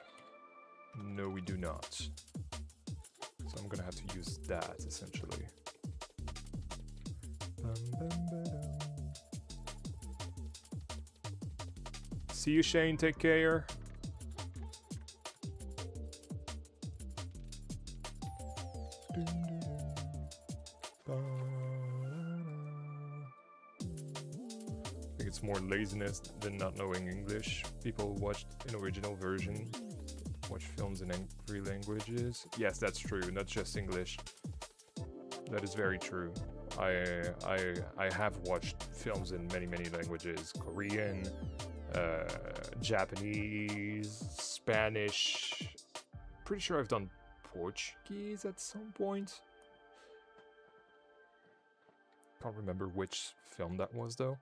No, we do not. So I'm gonna have to use that, essentially. See you, Shane. Take care. More laziness than not knowing English. People watched an original version Watch films in 3 languages. Yes, that's true. Not just English. That is very true. I have watched films in many languages: Korean, Japanese, Spanish. Pretty sure I've done Portuguese at some point. Can't remember which film that was though.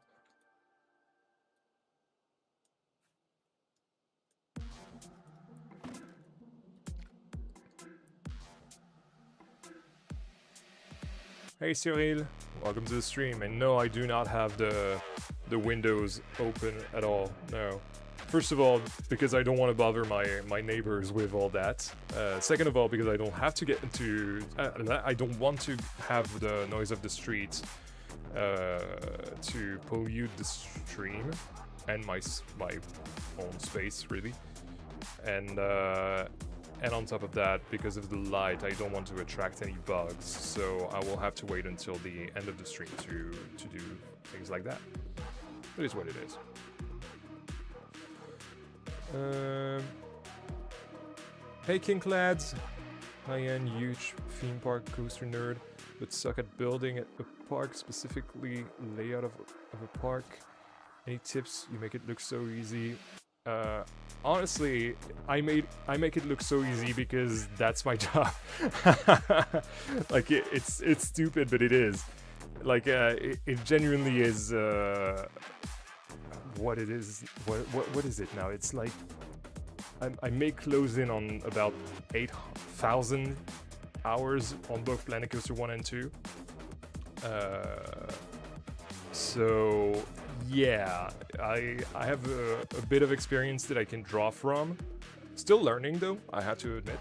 Hey Cyril, welcome to the stream. And no, I do not have the windows open at all. No. First of all, because I don't want to bother my neighbors with all that. Second of all, because I don't have to get into... I don't want to have the noise of the street to pollute the stream and my own space, really. And on top of that, because of the light, I don't want to attract any bugs, so I will have to wait until the end of the stream to do things like that. It is what it is. Hey Kinklads! High-end, huge theme park coaster nerd, but suck at building a park, specifically layout of a park. Any tips? You make it look so easy. Honestly, I make it look so easy because that's my job. Like it's stupid, but it is. Like it genuinely is. What it is? What is it now? It's like I make close in on about 8,000 hours on both Planet Coaster 1 and 2. So yeah, I have a bit of experience that I can draw from. Still learning though, I have to admit.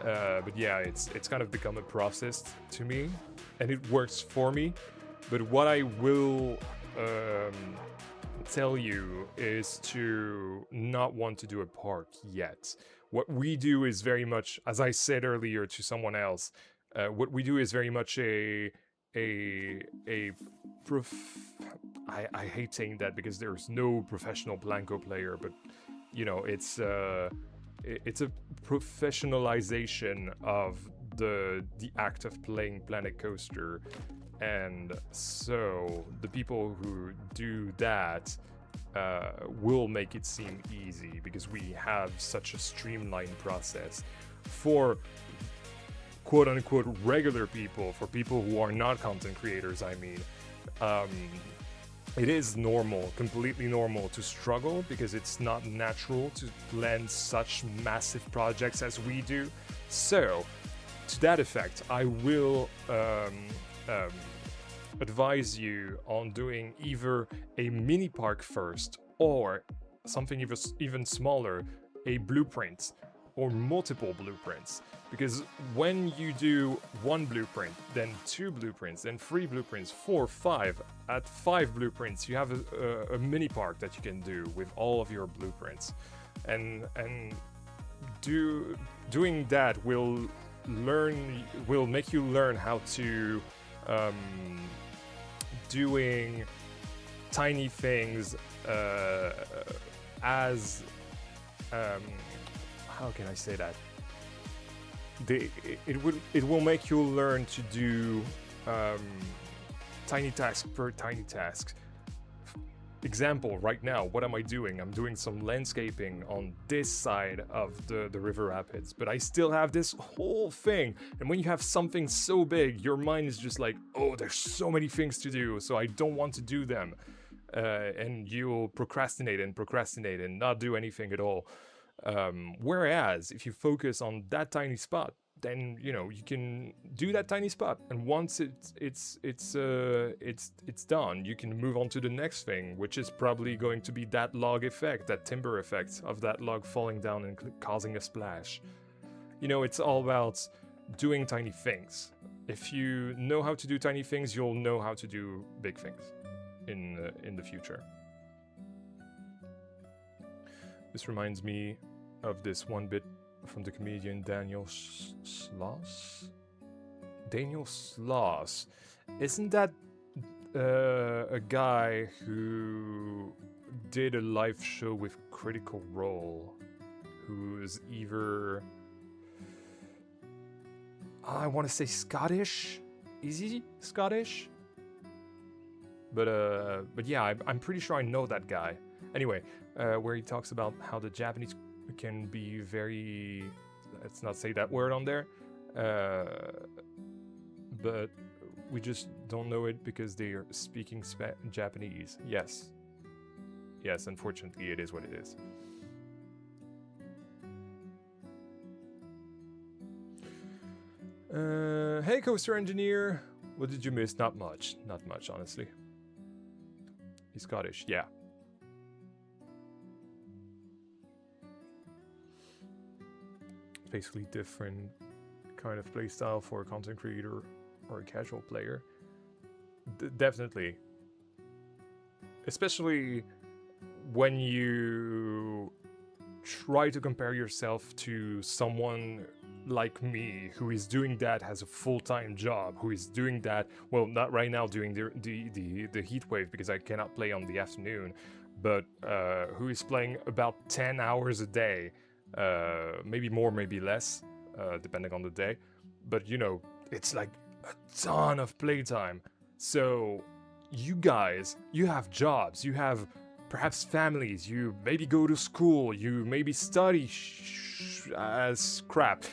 But yeah, it's kind of become a process to me, and it works for me. But what I will tell you is to not want to do a park yet. What we do is very much, as I said earlier to someone else, what we do is very much I hate saying that because there's no professional Blanco player, but you know, it's a professionalization of the act of playing Planet Coaster. And so the people who do that will make it seem easy because we have such a streamlined process. For quote-unquote regular people, for people who are not content creators, I mean, it is normal, completely normal to struggle because it's not natural to blend such massive projects as we do. So, to that effect, I will advise you on doing either a mini park first or something even smaller, a blueprint or multiple blueprints. Because when you do 1 blueprint, then 2 blueprints, then 3 blueprints, 4, 5, at 5 blueprints you have a mini park that you can do with all of your blueprints. And doing that will make you learn how to doing tiny things as how can I say that? It will make you learn to do tiny task per tiny task. Example, right now, what am I doing? I'm doing some landscaping on this side of the river rapids, but I still have this whole thing. And when you have something so big, your mind is just like, oh, there's so many things to do, so I don't want to do them. And you'll procrastinate and not do anything at all. Whereas if you focus on that tiny spot, then you know you can do that tiny spot, and once it's done, you can move on to the next thing, which is probably going to be that log effect, that timber effect of that log falling down and causing a splash. You know, it's all about doing tiny things. If you know how to do tiny things, you'll know how to do big things in the future. This reminds me of this one bit from the comedian Daniel Sloss? Daniel Sloss. Isn't that a guy who did a live show with Critical Role? who's either I want to say Scottish. Is he Scottish? But yeah, I'm pretty sure I know that guy. Anyway, where he talks about how the Japanese can be very, let's not say that word on there, but we just don't know it because they are speaking Japanese. Yes. Yes, unfortunately, it is what it is. Hey, Coaster Engineer. What did you miss? Not much. Not much, honestly. He's Scottish, yeah. Basically different kind of playstyle for a content creator or a casual player. Definitely. Especially when you try to compare yourself to someone like me who is doing that as a full-time job, who is doing that, well, not right now doing the heat wave because I cannot play on the afternoon, but who is playing about 10 hours a day, maybe more, maybe less, depending on the day, but you know, it's like a ton of playtime. So you guys, you have jobs, you have perhaps families, you maybe go to school, you maybe study as crap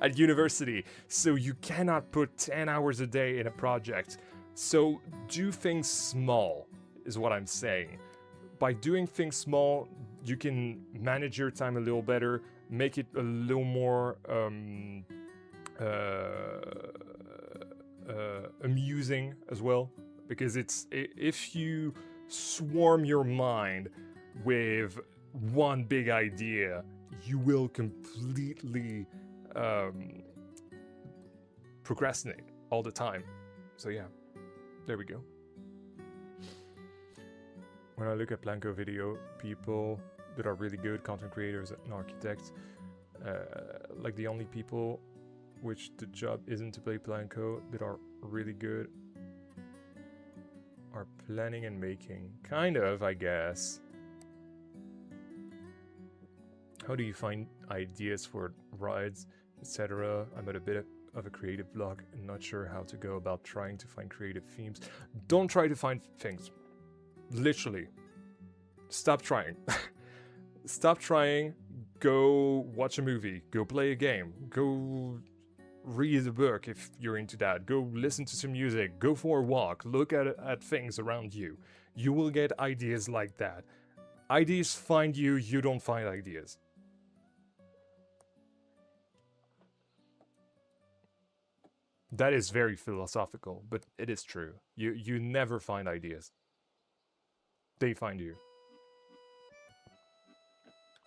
at university, so you cannot put 10 hours a day in a project. So do things small, is what I'm saying. By doing things small, you can manage your time a little better, make it a little more amusing as well, because it's, if you swarm your mind with one big idea, you will completely procrastinate all the time. So yeah, there we go. When I look at Planko video, people that are really good content creators and architects, like the only people which the job isn't to play Planko that are really good are planning and making. Kind of, I guess. How do you find ideas for rides, etc.? I'm at a bit of a creative block and not sure how to go about trying to find creative themes. Don't try to find things. Literally. Stop trying. Stop trying. Go watch a movie. Go play a game. Go read a book if you're into that. Go listen to some music. Go for a walk. Look at things around you. You will get ideas like that. Ideas find you. You don't find ideas. That is very philosophical, but it is true. You never find ideas. They find you.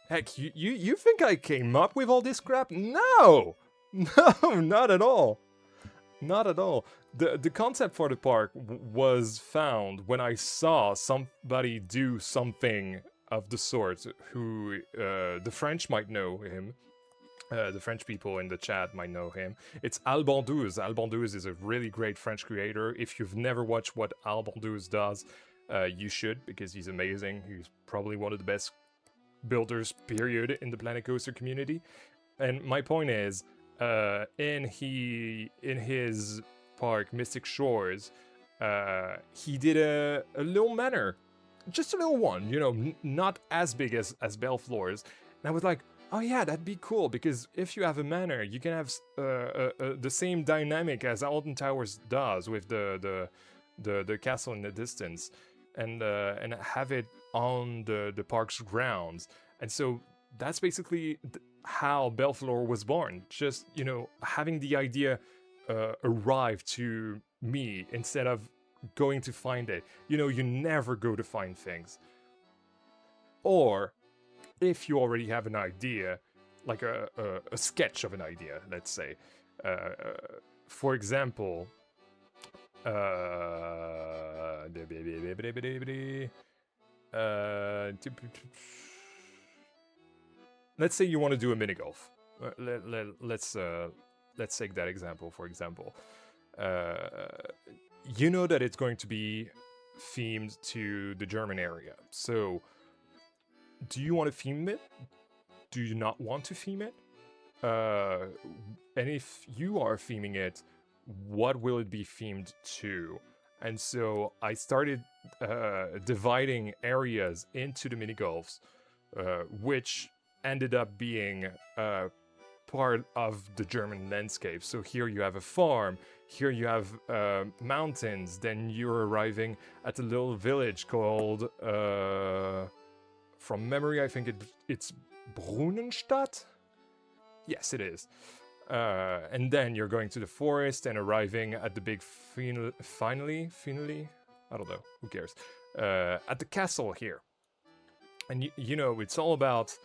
Heck, you think I came up with all this crap? No! No, not at all. Not at all. The concept for the park was found when I saw somebody do something of the sort, who, the French might know him. The French people in the chat might know him. It's Alban Douze. Alban Douze is a really great French creator. If you've never watched what Alban Douze does, you should, because he's amazing. He's probably one of the best builders, period, in the Planet Coaster community. And my point is, in his park, Mystic Shores, he did a little manor. Just a little one, you know, not as big as Belleflore's. And I was like, oh yeah, that'd be cool, because if you have a manor, you can have the same dynamic as Alton Towers does with the castle in the distance, and have it on the park's grounds. And so that's basically how Belleflore was born. Just, you know, having the idea arrive to me instead of going to find it. You know, you never go to find things. Or if you already have an idea, like a sketch of an idea, let's say. For example, let's say you want to do a mini golf. Let's take that example. For example, you know that it's going to be themed to the German area. So, do you want to theme it? do you not want to theme it? And if you are theming it, what will it be themed to? And so I started dividing areas into the mini-golfs, which ended up being part of the German landscape. So here you have a farm, here you have mountains, then you're arriving at a little village called, from memory, I think it's Brunnenstadt? Yes, it is. And then you're going to the forest and arriving at the big finally? I don't know, who cares? At the castle here. And you know, it's all about,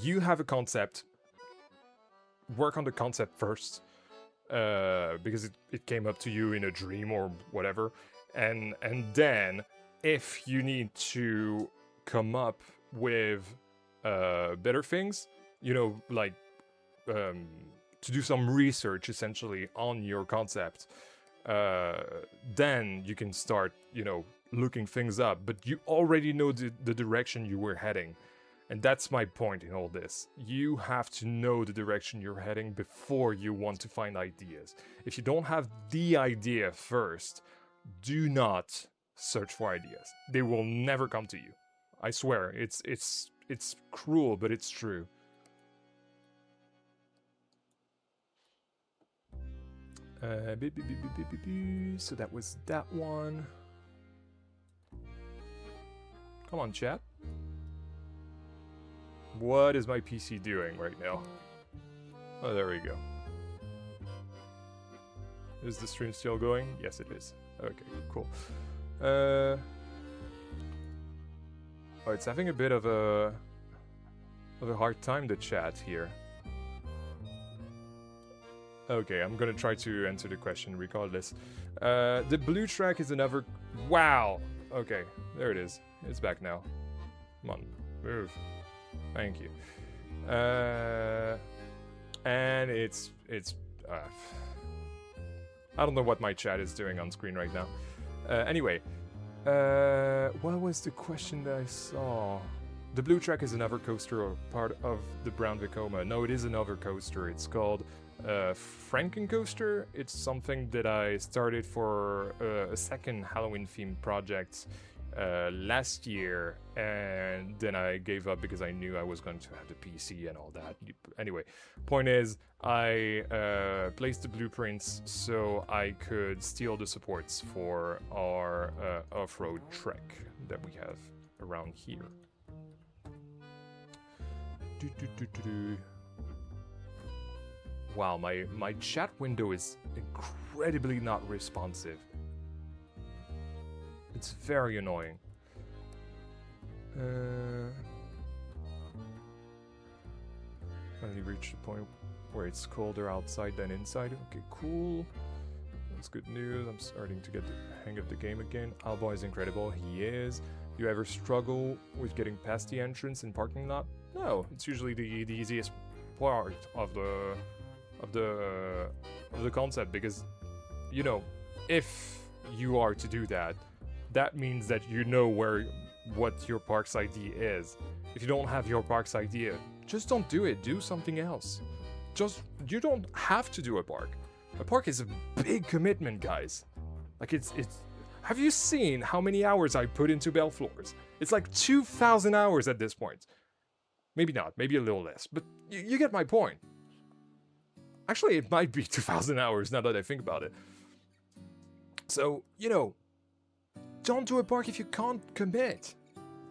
you have a concept, work on the concept first, because it came up to you in a dream or whatever, and then if you need to come up with better things, you know, like to do some research essentially on your concept, then you can start, you know, looking things up, but you already know the direction you were heading. And that's my point in all this. You have to know the direction you're heading before you want to find ideas. If you don't have the idea first, do not search for ideas. They will never come to you. I swear, it's cruel, but it's true. So that was that one. Come on, chat. What is my PC doing right now? Oh, there we go. Is the stream still going? Yes, it is. Okay, cool. Oh, it's having a bit of a hard time, the chat here. Okay, I'm gonna try to answer the question regardless. The blue track is another... Wow! Okay, there it is. It's back now. Come on, move. Thank you. And it's I don't know what my chat is doing on screen right now. Anyway, what was the question that I saw? The blue track is another coaster or part of the Brown Vekoma. No, it is another coaster. It's called Franken Coaster. It's something that I started for a second Halloween themed project last year, and then I gave up because I knew I was going to have the PC and all that. Anyway, point is, I placed the blueprints so I could steal the supports for our off-road trek that we have around here. Wow, my chat window is incredibly not responsive. It's very annoying. Finally reached the point where it's colder outside than inside. Okay, cool. That's good news. I'm starting to get the hang of the game again. Albo is incredible. He is. Do you ever struggle with getting past the entrance and parking lot? No, it's usually the easiest part of the concept, because, you know, if you are to do that, that means that you know what your park's ID is. If you don't have your park's idea, just don't do it. Do something else. You don't have to do a park. A park is a big commitment, guys. Like it's. Have you seen how many hours I put into Belleflores? It's like 2,000 hours at this point. Maybe not. Maybe a little less. But you get my point. Actually, it might be 2,000 hours now that I think about it. So, you know, don't do a park if you can't commit.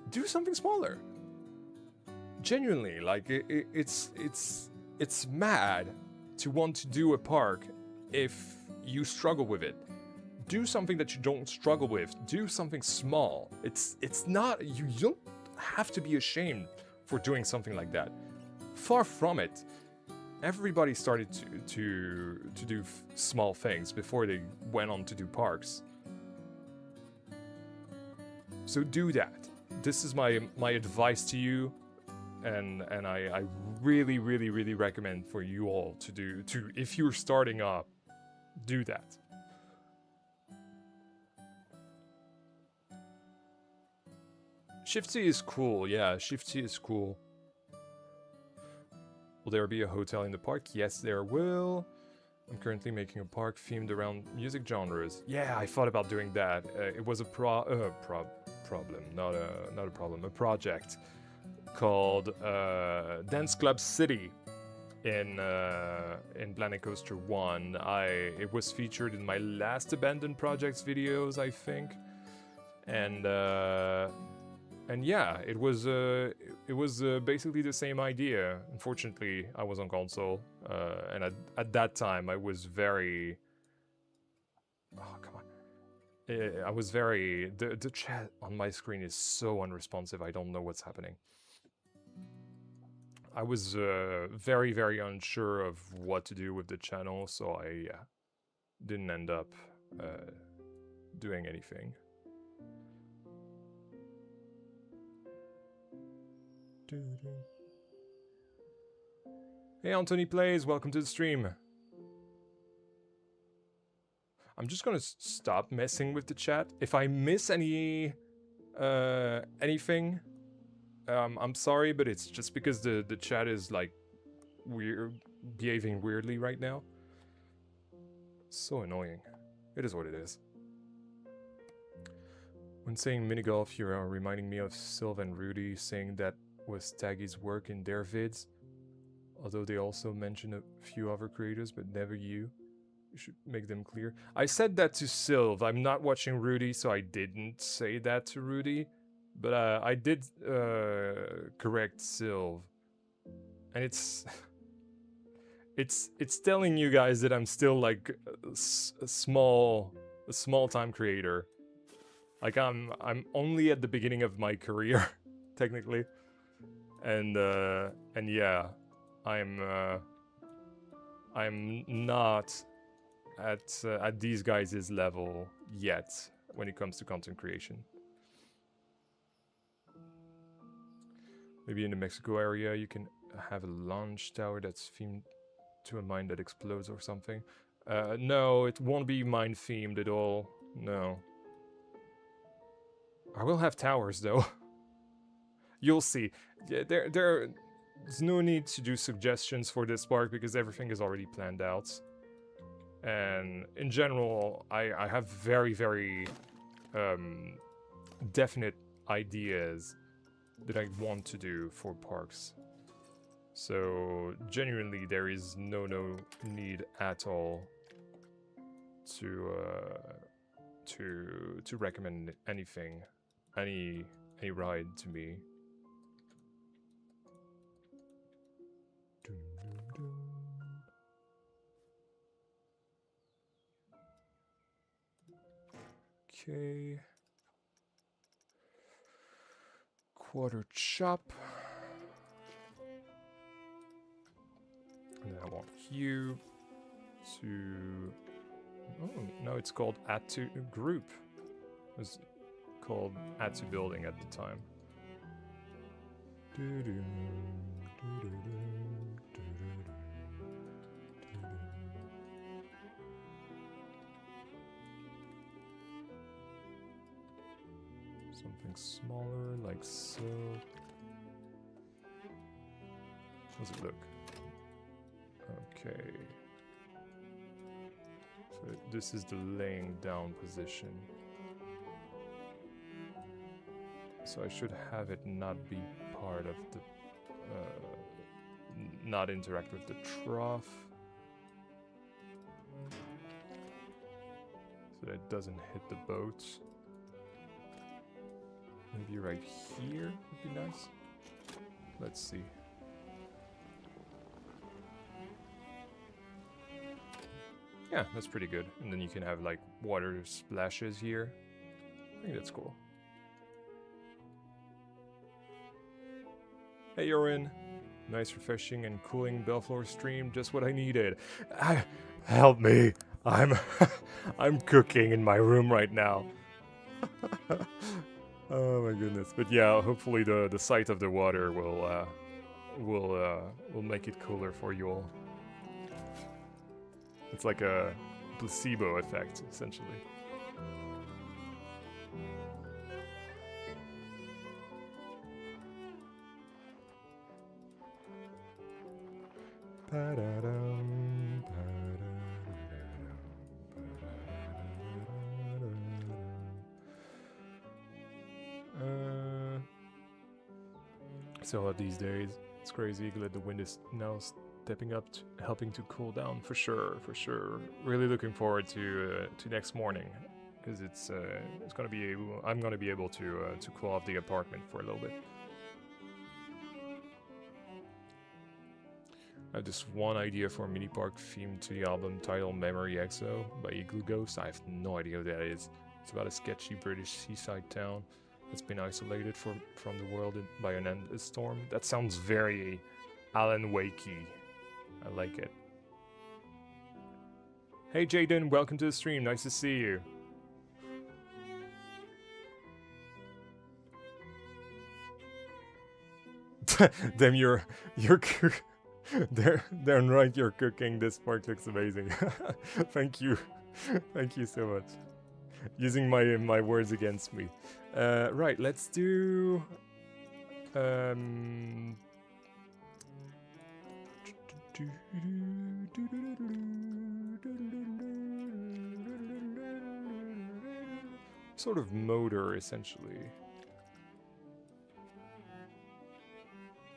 Do something smaller. Genuinely, like it's mad to want to do a park if you struggle with it. Do something that you don't struggle with. Do something small. It's not, you don't have to be ashamed for doing something like that. Far from it. Everybody started to do small things before they went on to do parks. So do that. This is my advice to you, and I really recommend for you all to if you're starting up, do that. Shift C is cool, yeah, Shift C is cool. Will there be a hotel in the park? Yes, there will. I'm currently making a park themed around music genres. Yeah, I thought about doing that. It was a problem, not a problem, a project called Dance Club City in Planet Coaster 1. It was featured in my last Abandoned Projects videos, I think, and yeah, it was basically the same idea. Unfortunately, I was on console, and at that time I was very. Oh come on! I was very. The chat on my screen is so unresponsive. I don't know what's happening. I was very, very unsure of what to do with the channel, so I didn't end up doing anything. Hey, Anthony Plays, welcome to the stream. I'm just gonna stop messing with the chat. If I miss anything, I'm sorry, but it's just because the chat is like behaving weirdly right now. So annoying. It is what it is. When saying mini golf, you're reminding me of Sylv and Rudy saying that was Taggy's work in their vids. Although they also mention a few other creators, but never you. You should make them clear. I said that to Sylv. I'm not watching Rudy, so I didn't say that to Rudy. But I did correct Sylv. And it's telling you guys that I'm still like a small time creator. Like I'm only at the beginning of my career, technically. And yeah, I'm not at these guys' level yet when it comes to content creation. Maybe in the Mexico area you can have a launch tower that's themed to a mine that explodes or something. No, it won't be mine themed at all. No. I will have towers though. You'll see. Yeah, there's no need to do suggestions for this park because everything is already planned out. And in general, I have very, very definite ideas that I want to do for parks. So genuinely, there is no need at all to recommend anything, any ride to me. Okay. Quarter chop. And then I want you to... Oh, no, it's called Add to Group. It was called Add to Building at the time. Something smaller, like so. How does it look? Okay. So this is the laying down position. So I should have it not be part of the... not interact with the trough. So that it doesn't hit the boat. Maybe right here would be nice. Let's see. Yeah, that's pretty good. And then you can have like water splashes here. I think that's cool. Hey Yorin. Nice, refreshing, and cooling Belleflore stream. Just what I needed. Help me. I'm cooking in my room right now. Oh my goodness. But yeah, hopefully the sight of the water will make it cooler for you all. It's like a placebo effect, essentially. So these days, it's crazy. Glad the wind is now stepping up, helping to cool down for sure, for sure. Really looking forward to next morning, because it's gonna be I'm gonna be able to cool off the apartment for a little bit. I have this one idea for a mini park theme to the album titled Memory EXO by Igloo Ghost. I have no idea what that is. It's about a sketchy British seaside town that's been isolated from the world by an endless storm. That sounds very Alan Wakey. I like it. Hey Jaden, welcome to the stream. Nice to see you. Damn, you're Darn right, you're cooking. This part looks amazing. Thank you. Thank you so much. Using my words against me. Right, let's do sort of motor, essentially.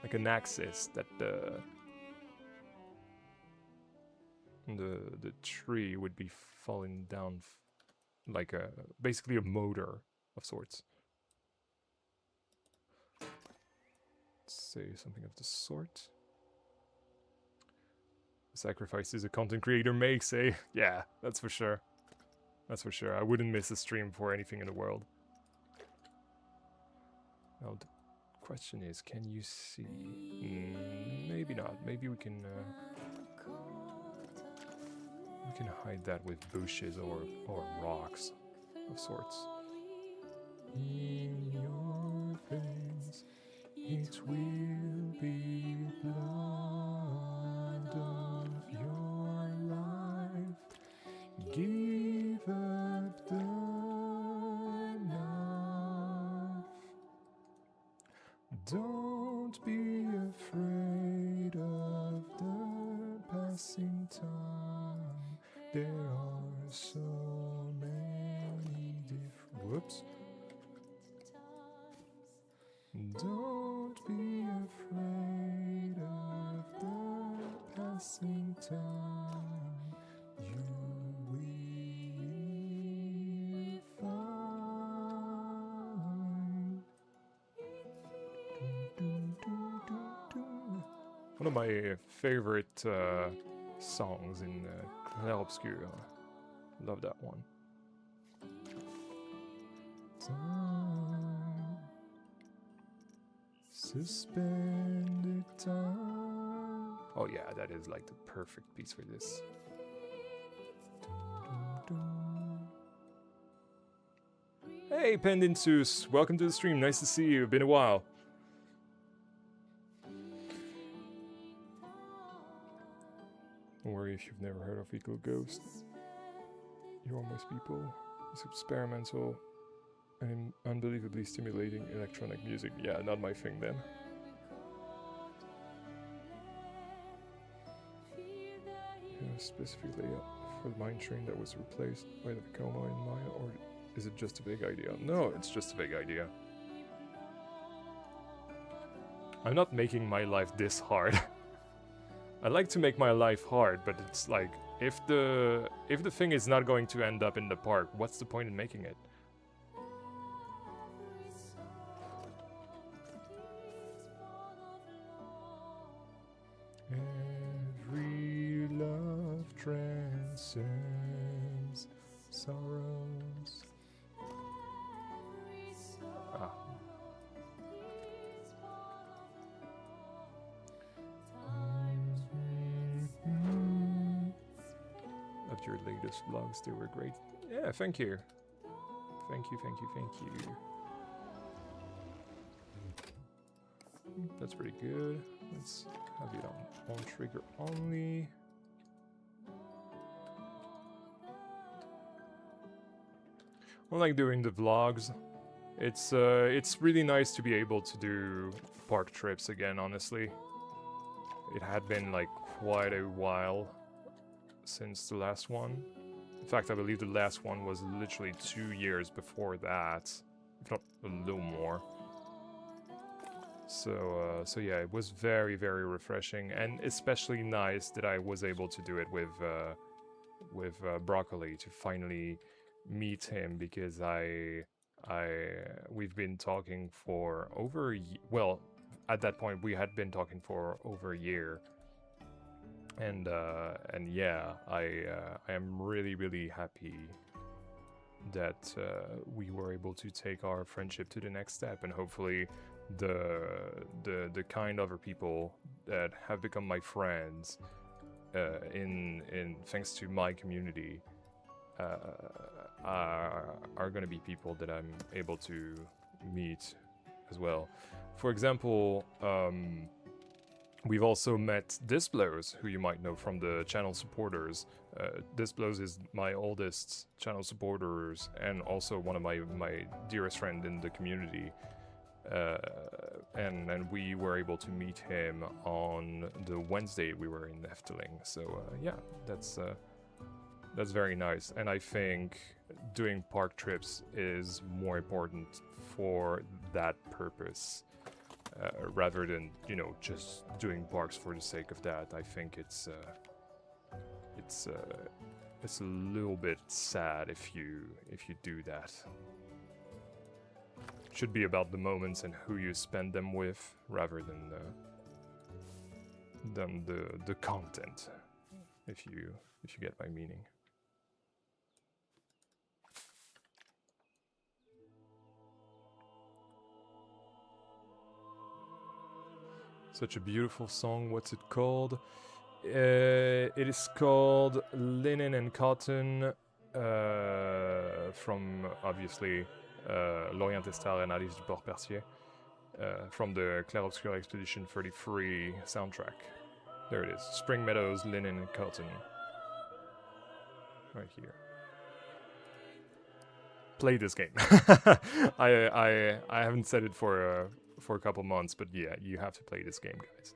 Like an axis that the tree would be falling down, like basically a motor of sorts. Let's say something of the sort. Sacrifices a content creator makes, eh? Yeah, that's for sure. That's for sure. I wouldn't miss a stream for anything in the world. Now the question is, can you see? Maybe not. Maybe we can hide that with bushes or rocks of sorts. In your veins, it will be blood of your life. Give up the knife. Don't be afraid of the passing time. There are so many different... Whoops. Don't be afraid of the passing time. You will find. One of my favorite songs in Clair Obscur. Love that one. Time. Suspended time. Oh yeah, that is like the perfect piece for this. Hey Pendinsus, welcome to the stream. Nice to see you. Been a while. Don't worry if you've never heard of Eco Ghost. You almost people. It's experimental and unbelievably stimulating electronic music. Yeah, not my thing then. Yeah, specifically for the mine train that was replaced by the Vekoma in Maya, or is it just a big idea? No, it's just a big idea. I'm not making my life this hard. I like to make my life hard, but it's like, if the thing is not going to end up in the park, what's the point in making it? Every love transcends sorrows. Ah. Loved your latest vlogs, they were great. Yeah, thank you. Thank you, thank you, thank you. That's pretty good. Let's have it on trigger only. I like doing the vlogs. It's really nice to be able to do park trips again, honestly. it had been like quite a while since the last one. In fact, I believe the last one was literally 2 years before that, if not a little more. So yeah, it was very, very refreshing, and especially nice that I was able to do it with Broccoli, to finally meet him, because we've been talking for over well, at that point we had been talking for over a year, and yeah, I am really, really happy that we were able to take our friendship to the next step, and hopefully the kind other people that have become my friends in thanks to my community are going to be people that I'm able to meet as well. For example, we've also met Disblows, who you might know from the channel supporters. Disblows is my oldest channel supporters and also one of my dearest friend in the community. And we were able to meet him on the Wednesday we were in Efteling. So yeah, that's very nice. And I think doing park trips is more important for that purpose, rather than, you know, just doing parks for the sake of that. I think it's a little bit sad if you do that. Should be about the moments and who you spend them with, rather than the content, if you get my meaning. Such a beautiful song. What's it called? It is called Linen and Cotton, from obviously L'Orient Estar and Alice du Port Percier, from the Clair Obscur Expedition 33 soundtrack. There it is. Spring Meadows, Linen and Cotton. Right here. Play this game. I haven't said it for a couple months, but yeah, you have to play this game, guys.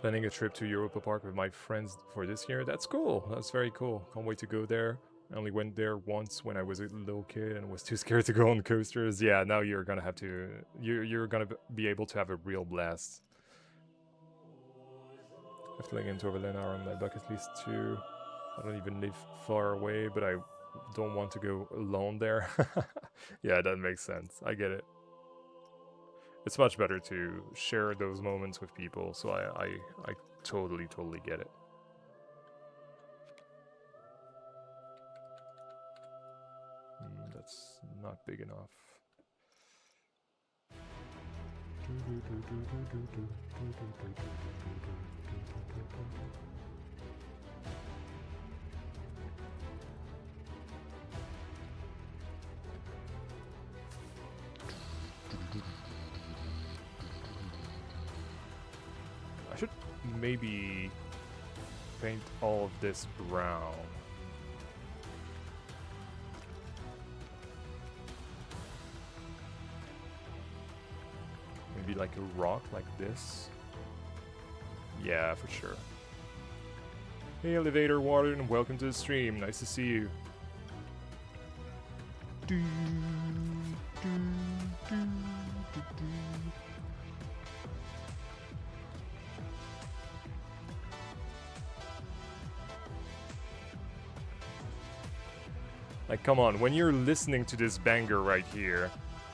Planning a trip to Europa Park with my friends for this year. That's cool. That's very cool. Can't wait to go there. I only went there once when I was a little kid and was too scared to go on coasters. Yeah, now you're gonna have to. You're gonna be able to have a real blast. Efteling and Toverland are on my bucket list too. I don't even live far away, but I don't want to go alone there. Yeah, that makes sense. I get it. It's much better to share those moments with people, so I totally get it. That's not big enough. I should maybe paint all of this brown. Maybe like a rock like this. Yeah, for sure. Hey Elevator Warden, welcome to the stream. Nice to see you. Like, come on, when you're listening to this banger right here,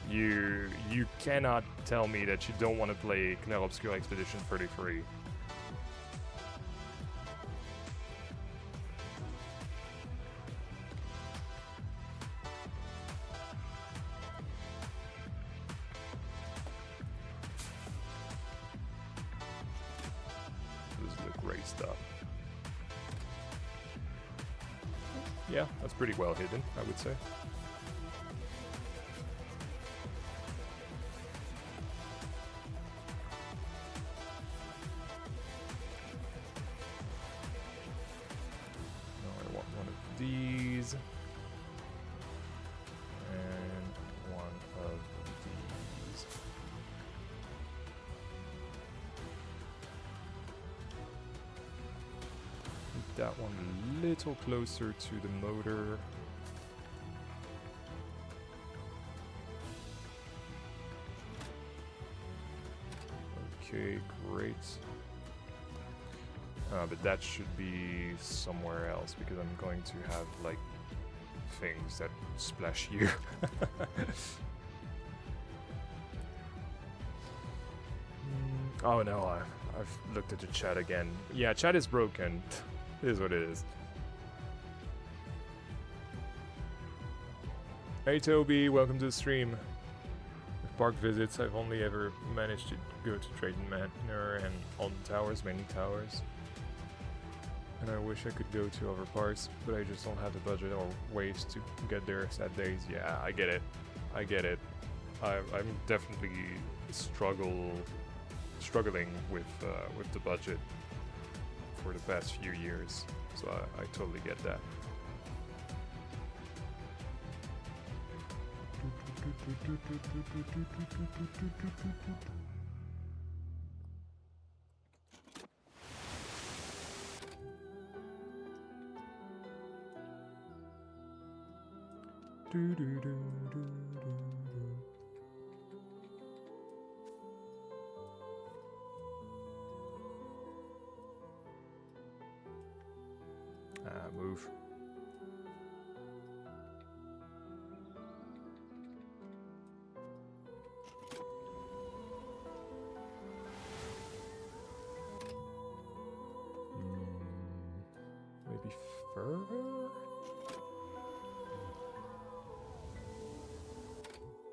you cannot tell me that you don't want to play Clair Obscur Expedition 33. This is the great stuff. Yeah, that's pretty well hidden, I would say. that one a little closer to the motor. Okay, great. But that should be somewhere else because I'm going to have like things that splash you. Oh no, I've looked at the chat again. Yeah, chat is broken. It is what it is. Hey Toby, welcome to the stream. With park visits, I've only ever managed to go to Drayton Manor and Alton Towers, many towers. And I wish I could go to other parks, but I just don't have the budget or ways to get there sad days. Yeah, I get it. I get it. I'm definitely struggling with the budget for the past few years, so I totally get that. Move. Maybe further?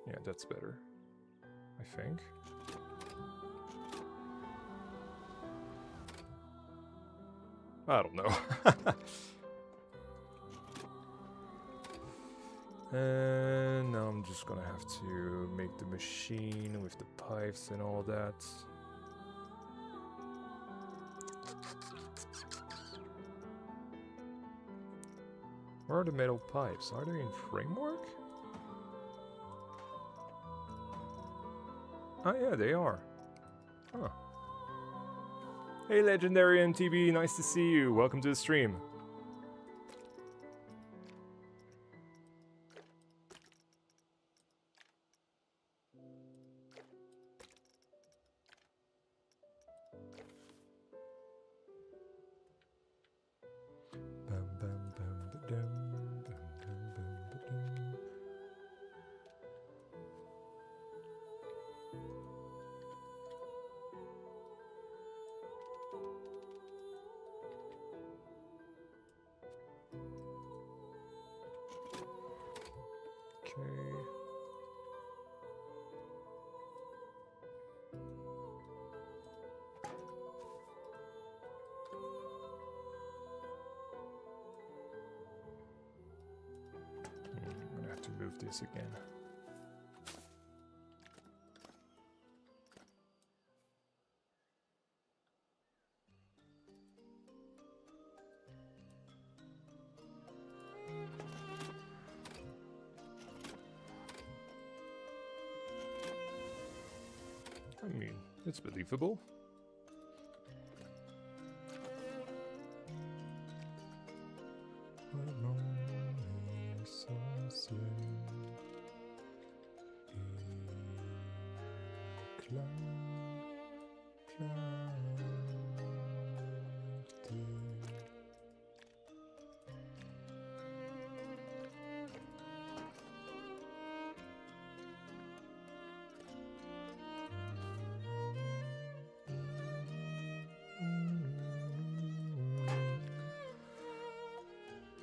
Yeah, that's better, I think. I don't know. And now I'm just gonna have to make the machine with the pipes and all that. Where are the metal pipes? Are they in framework? Oh yeah, they are. Huh. Hey Legendary MTB, nice to see you. Welcome to the stream. Move this again. I mean, it's believable.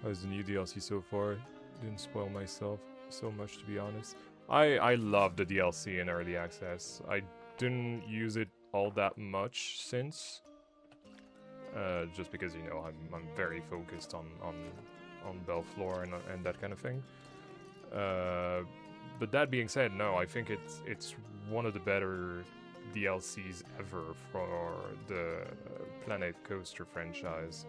How's the new DLC so far? Didn't spoil myself so much, to be honest. I love the DLC in early access. I didn't use it all that much since, just because, you know, I'm very focused on Belleflore and that kind of thing. But that being said, no, I think it's one of the better DLCs ever for the Planet Coaster franchise.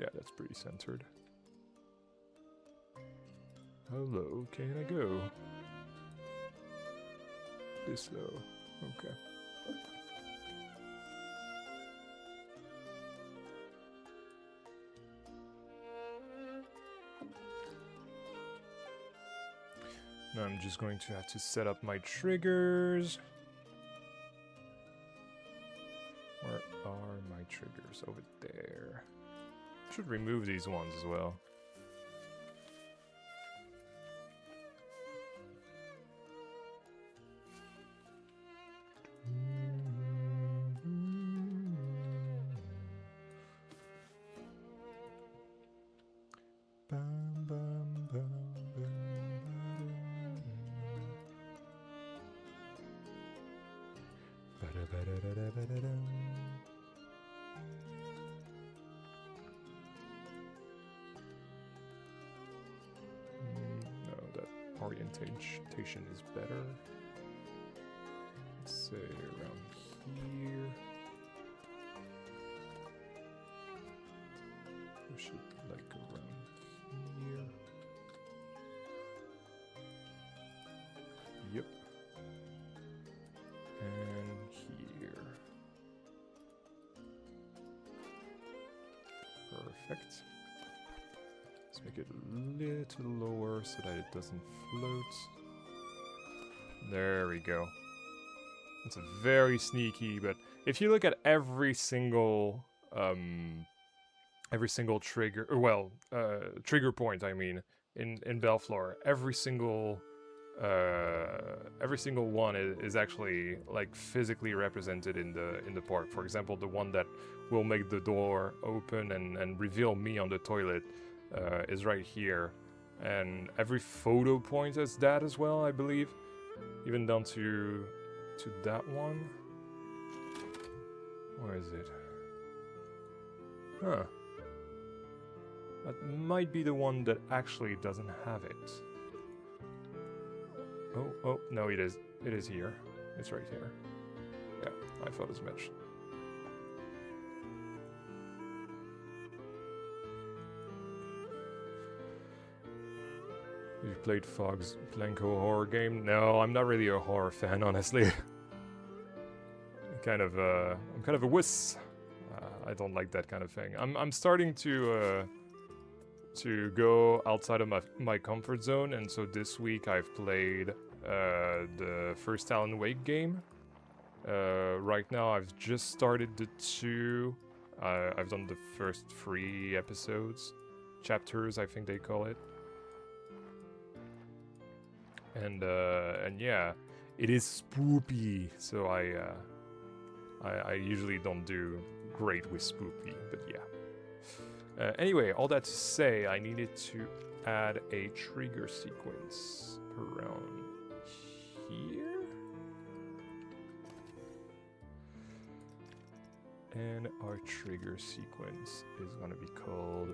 Yeah, that's pretty centered. Hello, can I go? This low. Okay. Now I'm just going to have to set up my triggers. Where are my triggers? Over there. Should remove these ones as well. No, that orientation is better. Let's say around here. Push it like around here. Yep. And here. Perfect. Let's make it a little lower so that it doesn't float. There we go. It's very sneaky, but if you look at every single trigger, or well, trigger point, I mean, in Belleflore, every single one is actually like physically represented in the part. For example, the one that will make the door open and reveal me on the toilet is right here, and every photo point is that as well, I believe, even down to that one. Where is it? Huh. That might be the one that actually doesn't have it. Oh, no, it is. It is here. It's right here. Yeah, I thought as much. You played Fog's Blanco horror game? No, I'm not really a horror fan, honestly. I'm kind of a wuss. I don't like that kind of thing. I'm starting to go outside of my comfort zone, and so this week I've played the first Alan Wake game. Right now I've just started the 2. I've done the first 3 episodes, chapters I think they call it. And yeah, it is spoopy, so I usually don't do great with spoopy, but yeah. Anyway, all that to say, I needed to add a trigger sequence around here. And our trigger sequence is going to be called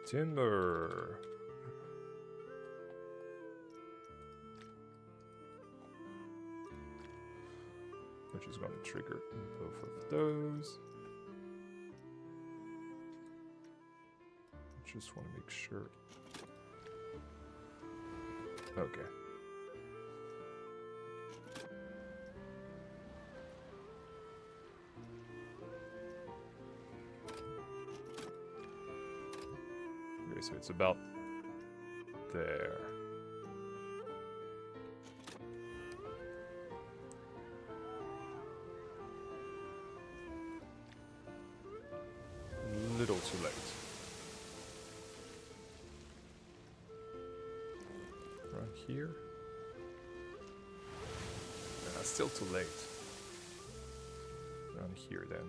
Timber. Which is going to trigger both of those. Just want to make sure. Okay. Okay, so it's about there. Little too late. Around here. Still too late. Around here then.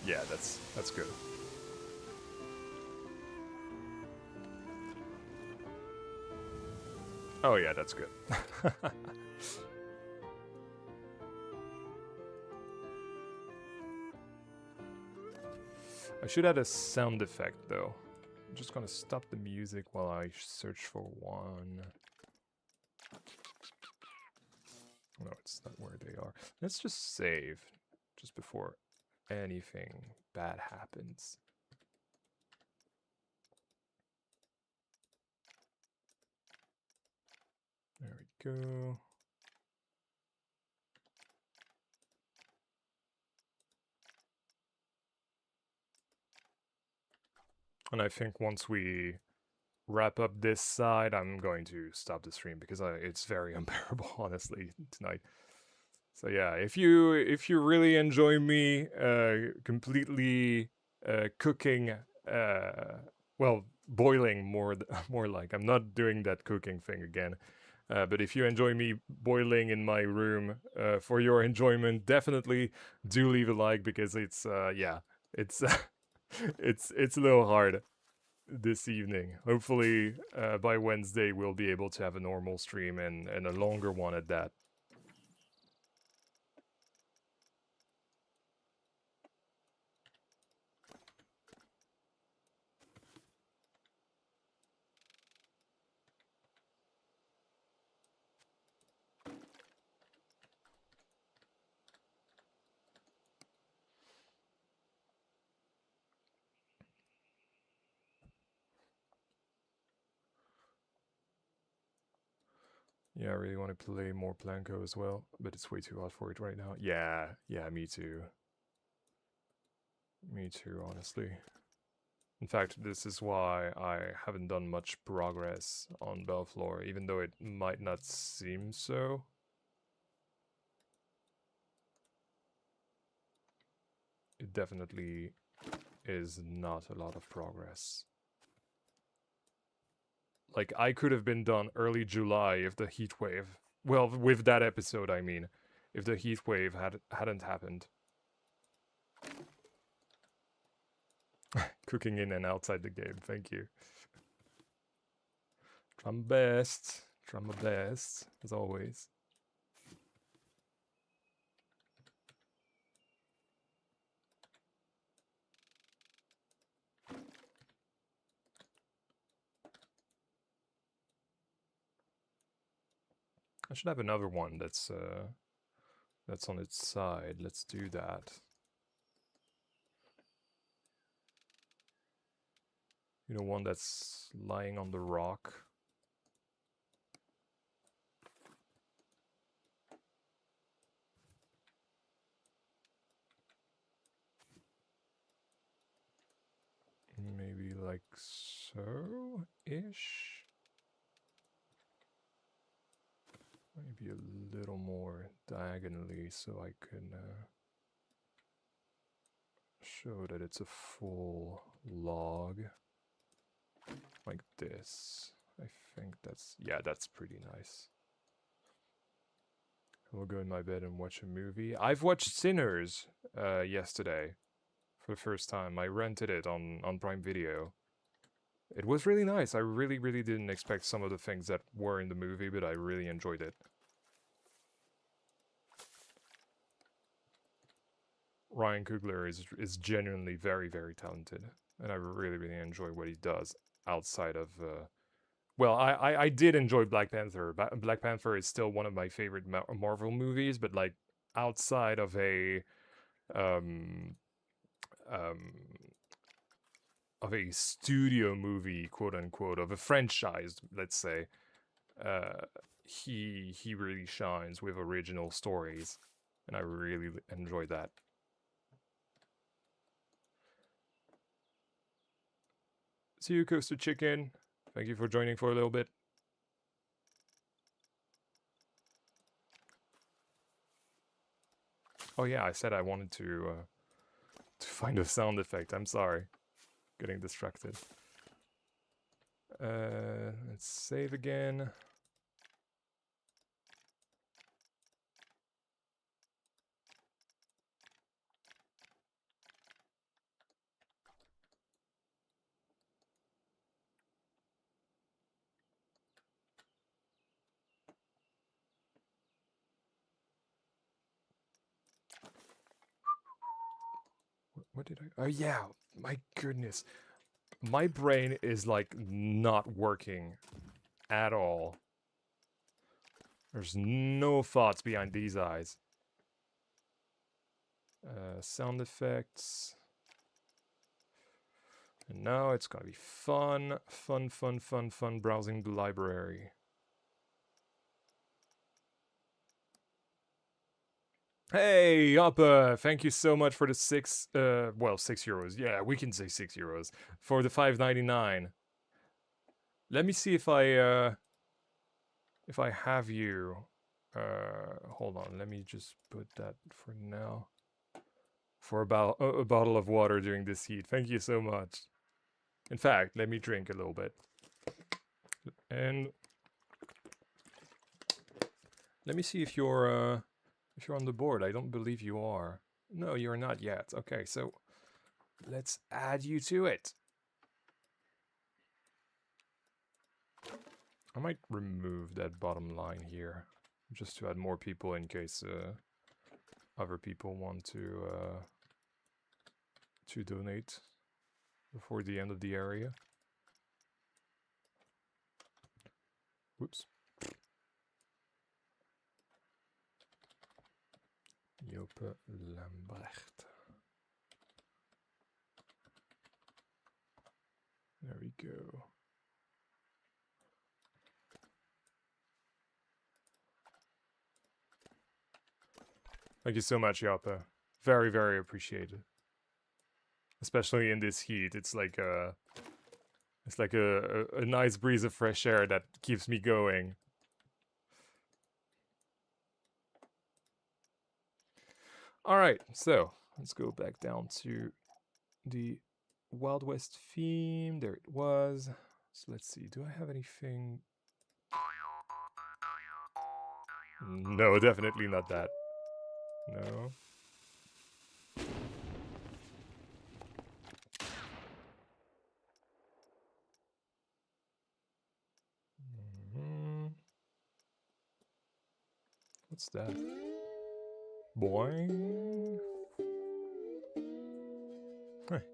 Yeah, that's good. Oh yeah, that's good. I should add a sound effect though. I'm just gonna stop the music while I search for one. No, it's not where they are. Let's just save just before anything bad happens. There we go. And I think once we wrap up this side, I'm going to stop the stream because it's very unbearable, honestly, tonight. So yeah, if you really enjoy me completely cooking, well, boiling more more like I'm not doing that cooking thing again. But if you enjoy me boiling in my room for your enjoyment, definitely do leave a like because it's yeah, it's it's a little hard this evening. Hopefully by Wednesday we'll be able to have a normal stream and a longer one at that. Yeah, I really want to play more Planko as well, but it's way too hot for it right now. Yeah, me too. Me too, honestly. In fact, this is why I haven't done much progress on Belleflore, even though it might not seem so. It definitely is not a lot of progress. Like, I could have been done early July if the heat wave... Well, with that episode, I mean. If the heat wave hadn't happened. Cooking in and outside the game, thank you. Try my best. Try my best, as always. I should have another one that's on its side. Let's do that. You know, one that's lying on the rock. Maybe like so-ish. Maybe a little more diagonally so I can show that it's a full log. Like this. I think that's... yeah, that's pretty nice. I'll go in my bed and watch a movie. I've watched Sinners yesterday for the first time. I rented it on Prime Video. It was really nice. I really didn't expect some of the things that were in the movie, but I really enjoyed it. Ryan Coogler is genuinely very talented, and I really enjoy what he does outside of... well, I did enjoy Black Panther. Black Panther is still one of my favorite Marvel movies, but like outside of a of a studio movie, quote unquote, of a franchise, let's say, he really shines with original stories, and I really enjoy that. See you, Coaster Chicken. Thank you for joining for a little bit. Oh yeah, I said I wanted to find a sound effect. I'm sorry. Getting distracted. Let's save again. What did I... oh yeah, my goodness. My brain is like not working at all. There's no thoughts behind these eyes. Sound effects. And now it's gonna be fun, fun, fun, fun, fun browsing the library. Hey, Yappa! Thank you so much for the well, €6. Yeah, we can say €6 for the 5.99. Let me see if I have you. Hold on, let me just put that for now. For about a bottle of water during this heat. Thank you so much. In fact, let me drink a little bit. And let me see if you're on the board. I don't believe you are. No, you're not yet. Okay, so let's add you to it. I might remove that bottom line here, just to add more people in case other people want to donate before the end of the area. Whoops. Joppe Lambrecht. There we go. Thank you so much, Joppe. Very, very appreciated. Especially in this heat, it's like a nice breeze of fresh air that keeps me going. All right, so let's go back down to the Wild West theme. There it was. So let's see. Do I have anything? No, definitely not that. No. What's that? Boing.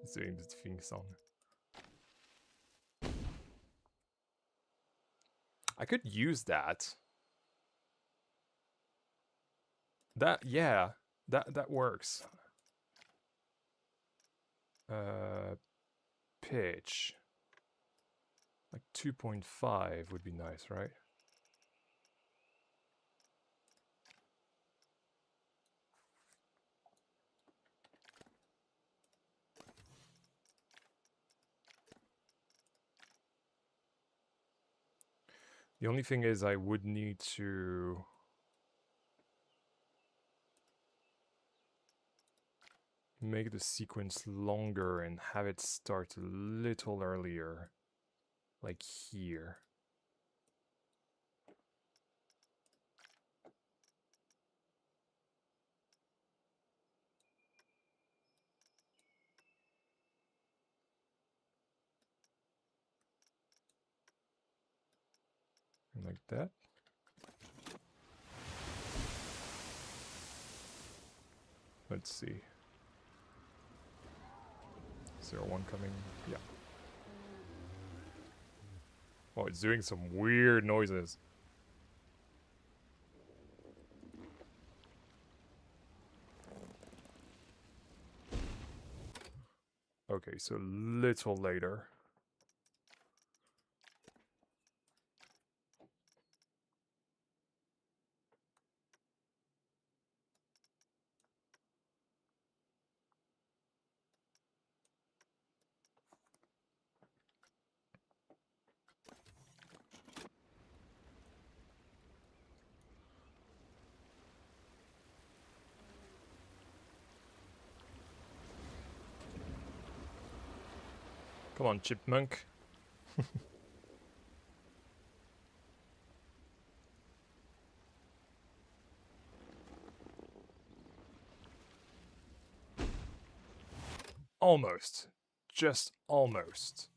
It's doing the theme song. I could use that. Yeah, that works. Pitch. Like 2.5 would be nice, right? The only thing is I would need to make the sequence longer and have it start a little earlier, like here. Like that. Let's see. Is there one coming? Yeah. Oh, it's doing some weird noises. Okay, so little later. Come on, chipmunk. Almost. Just almost.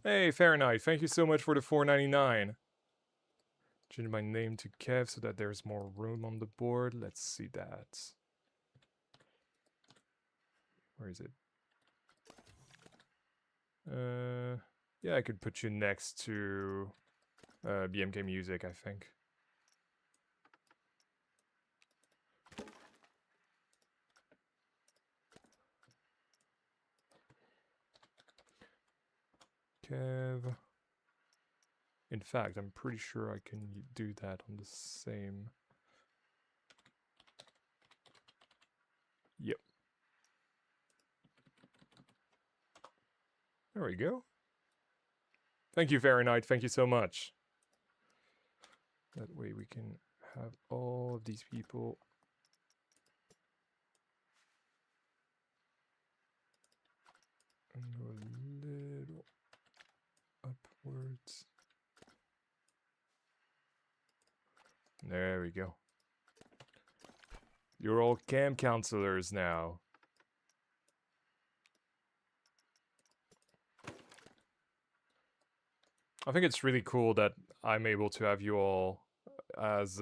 Hey, Fahrenheit, thank you so much for the $4.99. Change my name to Kev so that there's more room on the board. Let's see that. Where is it? Yeah, I could put you next to BMK Music, I think. Kev. In fact, I'm pretty sure I can do that on the same. Yep. There we go. Thank you, Fahrenheit. Thank you so much. That way we can have all of these people. And go a little upwards. There we go. You're all camp counselors now. I think it's really cool that I'm able to have you all as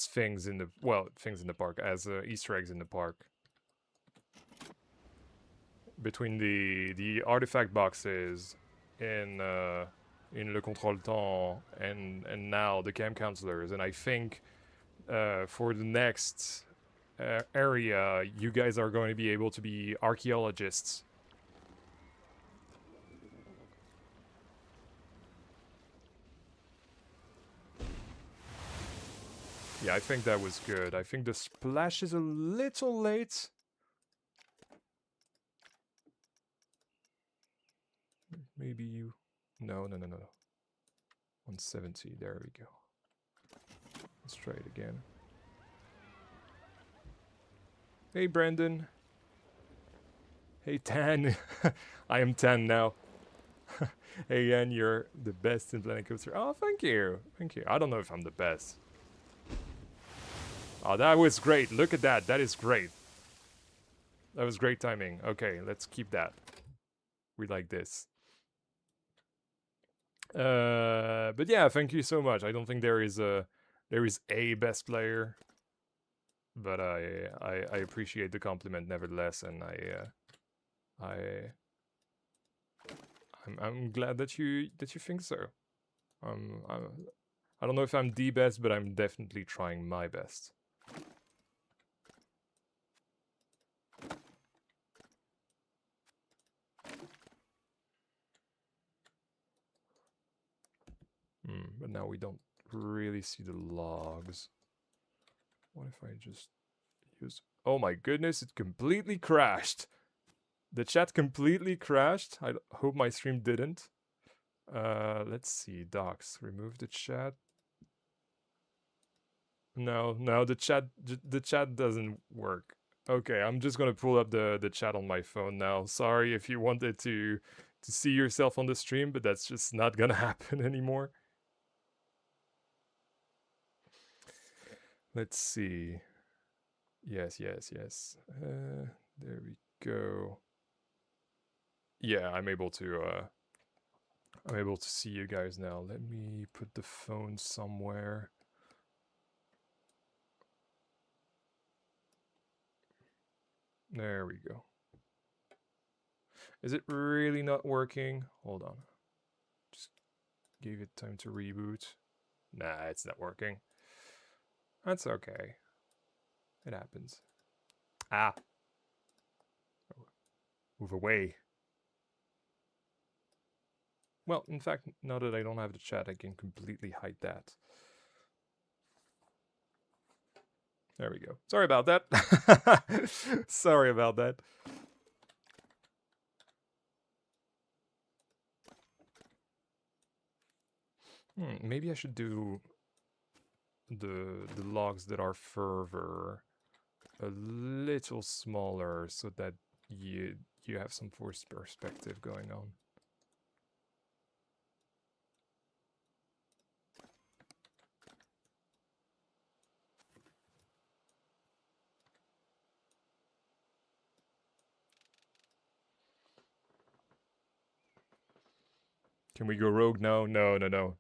things in the things in the park, as Easter eggs in the park. Between the artifact boxes in Le Contrôle Temps and now the camp counselors, and I think for the next area, you guys are going to be able to be archaeologists. Yeah, I think that was good. I think the splash is a little late. Maybe you... No. 170, there we go. Let's try it again. Hey, Brandon. Hey, Tan. I am Tan now. Hey, Yan, you're the best in Planet Coaster. Oh, thank you. Thank you. I don't know if I'm the best. Oh, that was great. Look at that. That is great. That was great timing. Okay, let's keep that. We like this. But yeah, thank you so much. I don't think there is a best player, but I appreciate the compliment nevertheless, and I'm glad that you think so. I don't know if I'm the best, but I'm definitely trying my best. But now we don't really see the logs. What if I just use... Oh my goodness, it completely crashed. The chat completely crashed. I hope my stream didn't. Let's see, docs, remove the chat. No, the chat doesn't work. Okay, I'm just gonna pull up the chat on my phone now. Sorry if you wanted to see yourself on the stream, but that's just not gonna happen anymore. Let's see. Yes. There we go. Yeah, I'm able to see you guys now. Let me put the phone somewhere. There we go. Is it really not working? Hold on. Just gave it time to reboot. Nah, it's not working. That's okay. It happens. Ah. Move away. Well, in fact, now that I don't have the chat, I can completely hide that. There we go. Sorry about that. Sorry about that. Maybe I should do the logs that are further a little smaller so that you have some forced perspective going on. Can we go rogue now? No, no, no.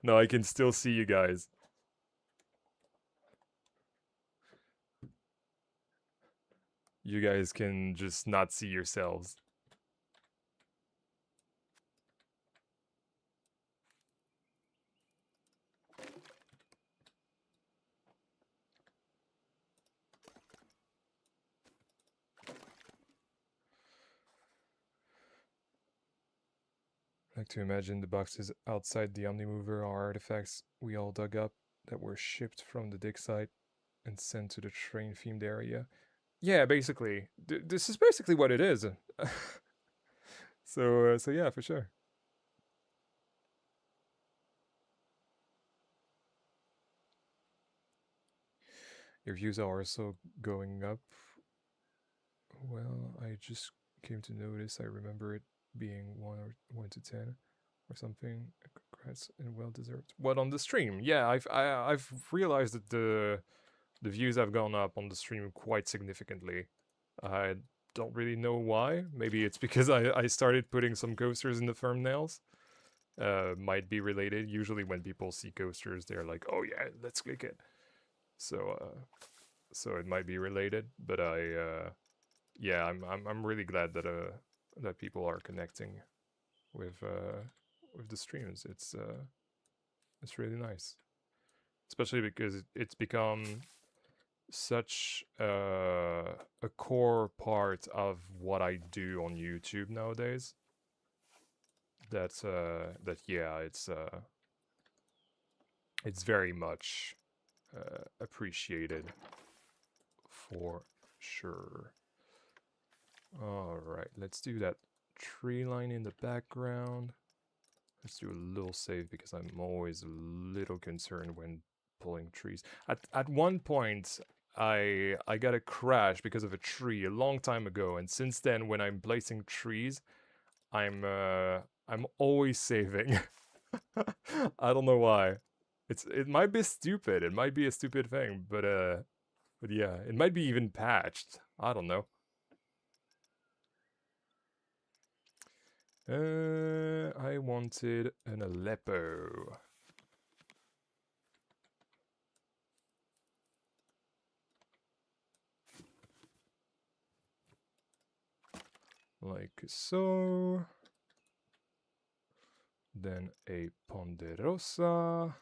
No, I can still see you guys. You guys can just not see yourselves. I like to imagine the boxes outside the Omnimover are artifacts we all dug up that were shipped from the dig site and sent to the train-themed area. Yeah, basically. This is basically what it is. So yeah, for sure. Your views are also going up. Well, I just came to notice. I remember it being 1 to 10 or something. Congrats and well deserved. What on the stream? Yeah, I've realized that the views have gone up on the stream quite significantly. I don't really know why. Maybe it's because I started putting some coasters in the thumbnails. Might be related. Usually when people see coasters, they're like, "Oh yeah, let's click it." So it might be related. But yeah, I'm really glad that that people are connecting with the streams. It's really nice, especially because it's become such a core part of what I do on YouTube nowadays. That yeah, it's very much appreciated for sure. All right, let's do that tree line in the background. Let's do a little save because I'm always a little concerned when pulling trees. At one point, I got a crash because of a tree a long time ago, and since then, when I'm placing trees, I'm always saving. I don't know why. It might be stupid. It might be a stupid thing, but yeah, it might be even patched. I don't know. I wanted an Aleppo. Like so. Then a Ponderosa.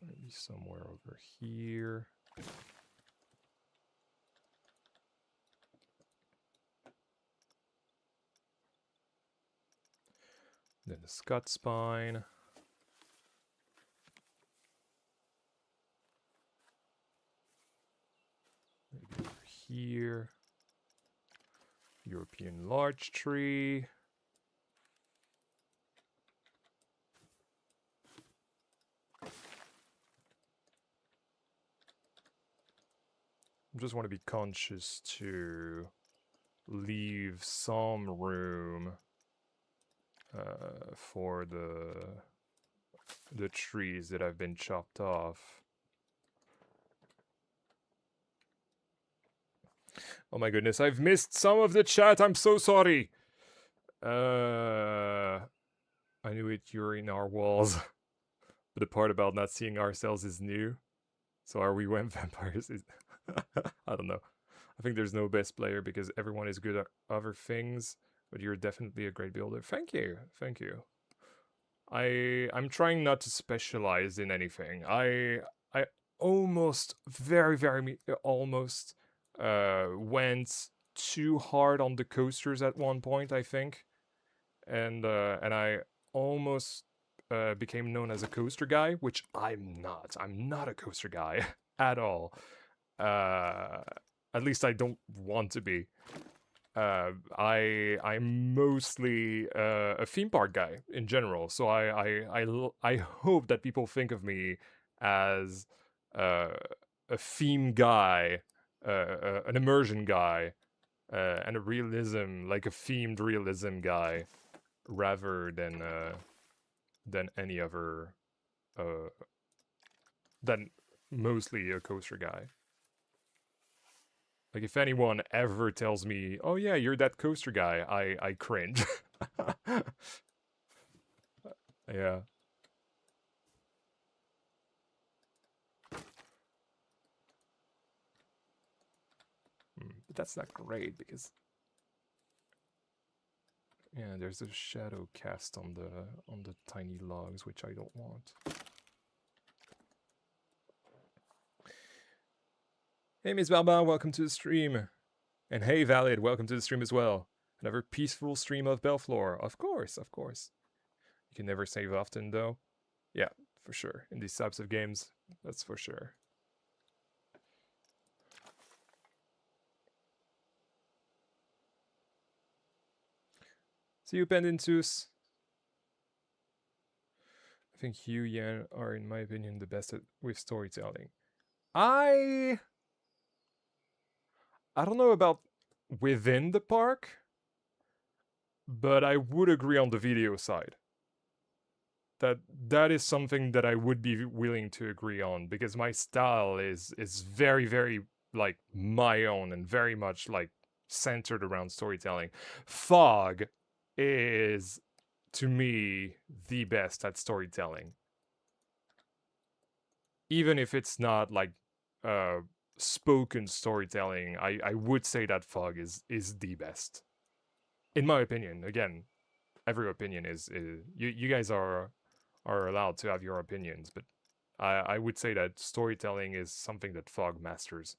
Maybe somewhere over here. Then the Scud Spine. Maybe over here. European Larch Tree. I just want to be conscious to leave some room for the trees that have been chopped off. Oh my goodness, I've missed some of the chat. I'm so sorry. I knew it. You're in our walls. But the part about not seeing ourselves is new. So are we when vampires is... I don't know. I think there's no best player because everyone is good at other things. But you're definitely a great builder. Thank you. Thank you. I'm trying not to specialize in anything. I almost, very almost went too hard on the coasters at one point, I think. And I almost became known as a coaster guy, which I'm not. I'm not a coaster guy at all. At least I don't want to be. I'm mostly a theme park guy in general, so I hope that people think of me as a theme guy, an immersion guy, and a realism, like a themed realism guy, rather than any other than mostly a coaster guy. Like, if anyone ever tells me, oh yeah, you're that coaster guy, I cringe. Yeah. But that's not great because, yeah, there's a shadow cast on the tiny logs, which I don't want. Hey, Miss Balba, welcome to the stream. And hey, Valid, welcome to the stream as well. Another peaceful stream of Belleflore. Of course, of course. You can never save often, though. Yeah, for sure. In these types of games, that's for sure. See you, Pendentus. I think you, Yan, are, in my opinion, the best with storytelling. I don't know about within the park, but I would agree on the video side. That is something that I would be willing to agree on, because my style is very, very like my own and very much like centered around storytelling. Fog is, to me, the best at storytelling. Even if it's not like spoken storytelling, I would say that Fog is the best. In my opinion. Again, every opinion is you guys are allowed to have your opinions, but I would say that storytelling is something that Fog masters.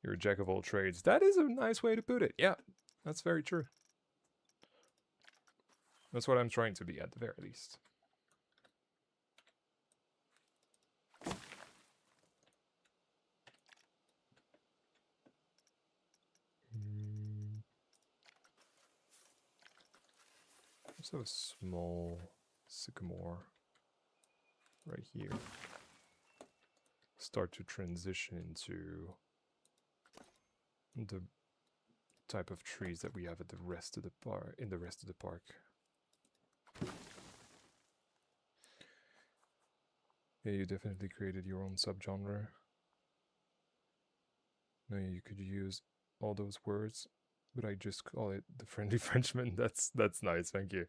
You're a jack of all trades. That is a nice way to put it. Yeah, that's very true. That's what I'm trying to be, at the very least. So a small sycamore right here. Start to transition into the type of trees that we have at the rest of the park. In the rest of the park. Yeah, you definitely created your own subgenre. No, you could use all those words, but I just call it the friendly Frenchman. That's nice, thank you.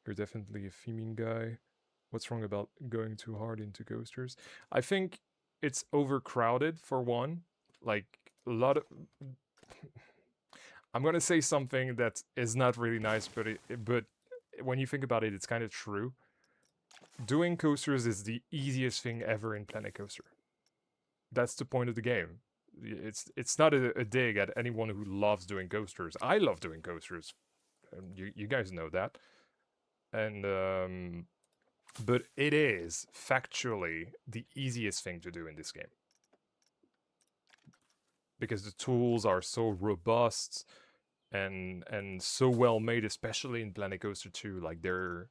You're definitely a theming guy. What's wrong about going too hard into coasters? I think it's overcrowded, for one. Like, a lot of... I'm gonna say something that is not really nice, but when you think about it, it's kind of true. Doing coasters is the easiest thing ever in Planet Coaster. That's the point of the game. It's not a dig at anyone who loves doing coasters. I love doing coasters. You guys know that. And but it is factually the easiest thing to do in this game, because the tools are so robust and so well made, especially in Planet Coaster 2. Like, they're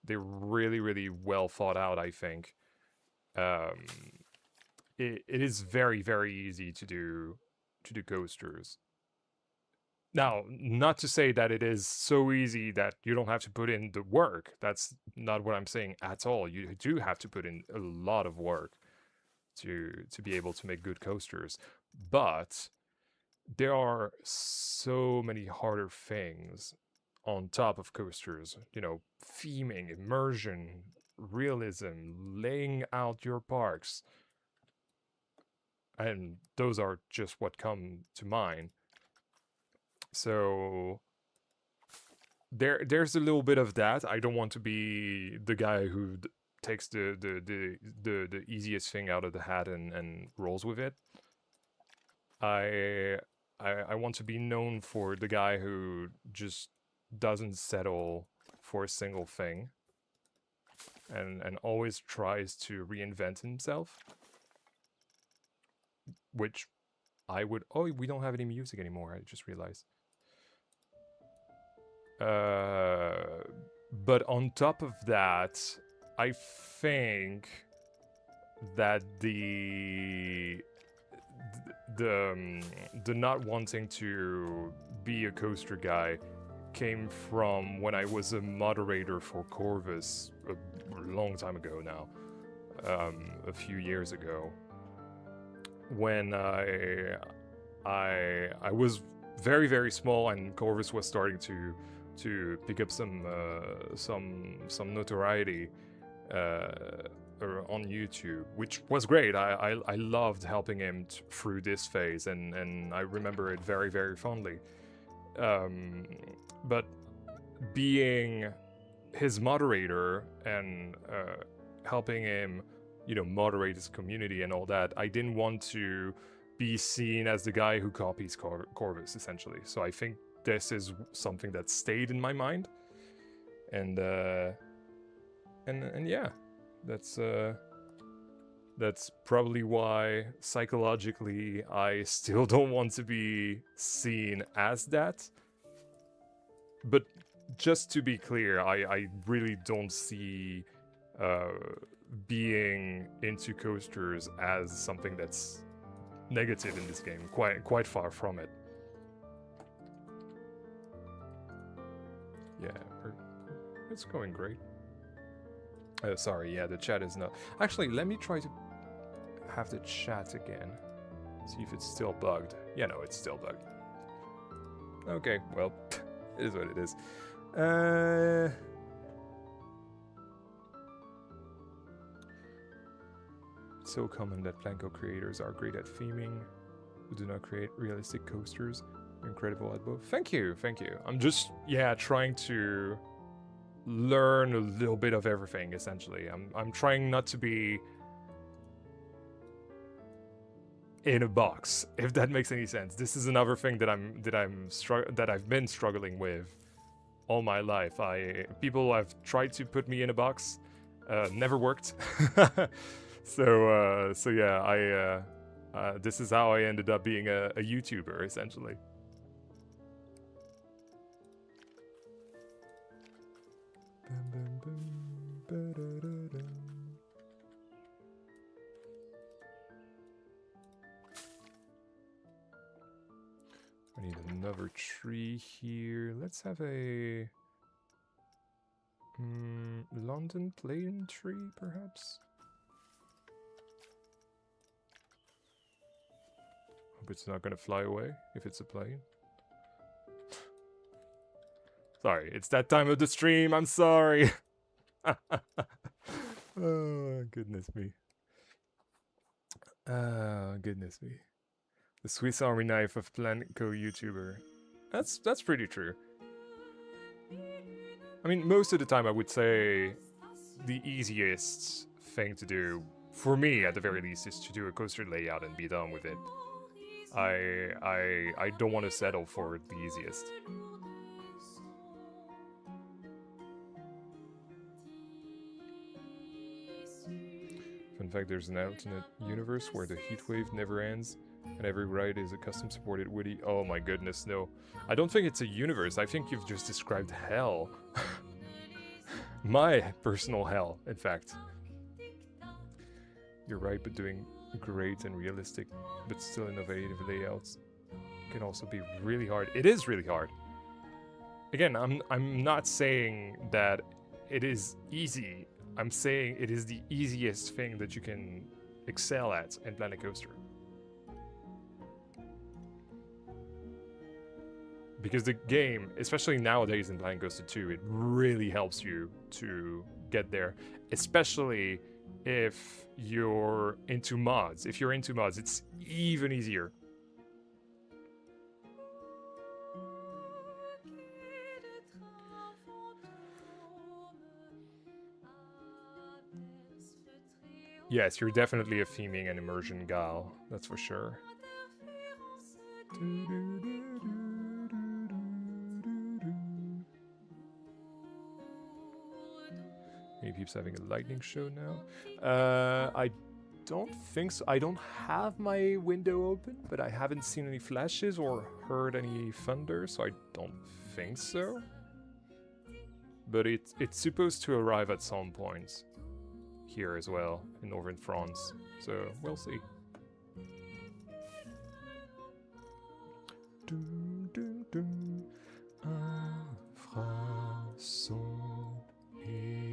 really, really well thought out, I think. It is very, very easy to do coasters. Now, not to say that it is so easy that you don't have to put in the work. That's not what I'm saying at all. You do have to put in a lot of work to be able to make good coasters. But there are so many harder things on top of coasters. You know, theming, immersion, realism, laying out your parks. And those are just what come to mind. So there's a little bit of that. I don't want to be the guy who takes the easiest thing out of the hat and rolls with it. I want to be known for the guy who just doesn't settle for a single thing and always tries to reinvent himself, which I would... Oh, we don't have any music anymore, I just realized. But on top of that, I think that the not wanting to be a coaster guy came from when I was a moderator for Corvus a long time ago now, a few years ago, when I was very, very small and Corvus was starting to pick up some notoriety on YouTube, which was great. I loved helping him through this phase, and I remember it very, very fondly. But being his moderator and helping him, you know, moderate his community and all that, I didn't want to be seen as the guy who copies Corvus, essentially. So I think this is something that stayed in my mind, and yeah, that's probably why psychologically I still don't want to be seen as that. But just to be clear, I really don't see being into coasters as something that's negative in this game. Quite far from it. Yeah, it's going great. Sorry, yeah, the chat is not... Actually, let me try to have the chat again. See if it's still bugged. Yeah, no, it's still bugged. Okay, well, it is what it is. It's so common that Planko creators are great at theming, who do not create realistic coasters. You're incredible at both. Thank you, thank you. I'm just, yeah, trying to learn a little bit of everything, essentially. I'm trying not to be in a box, if that makes any sense. This is another thing that I've been struggling with all my life. People have tried to put me in a box, never worked. So yeah, this is how I ended up being a YouTuber, essentially. I need another tree here. Let's have a London plane tree, perhaps. Hope it's not gonna fly away if it's a plane. Sorry, it's that time of the stream. I'm sorry. Oh, goodness me. Goodness me. The Swiss Army knife of Planko YouTuber. That's pretty true. I mean, most of the time I would say the easiest thing to do, for me at the very least, is to do a coaster layout and be done with it. I don't want to settle for the easiest. In fact, there's an alternate universe where the heatwave never ends and every ride is a custom supported Woody. Oh my goodness, no. I don't think it's a universe. I think you've just described hell. My personal hell, in fact. You're right, but doing great and realistic, but still innovative layouts can also be really hard. It is really hard. Again, I'm not saying that it is easy. I'm saying it is the easiest thing that you can excel at in Planet Coaster. Because the game, especially nowadays in Planet Coaster 2, it really helps you to get there. Especially if you're into mods. If you're into mods, it's even easier. Yes, you're definitely a theming and immersion gal, that's for sure. Any peeps having a lightning show now? I don't think so. I don't have my window open, but I haven't seen any flashes or heard any thunder, so I don't think so. But it's supposed to arrive at some point here as well, in northern France, so we'll see. Dum, dum, dum. Un frasson éphémère.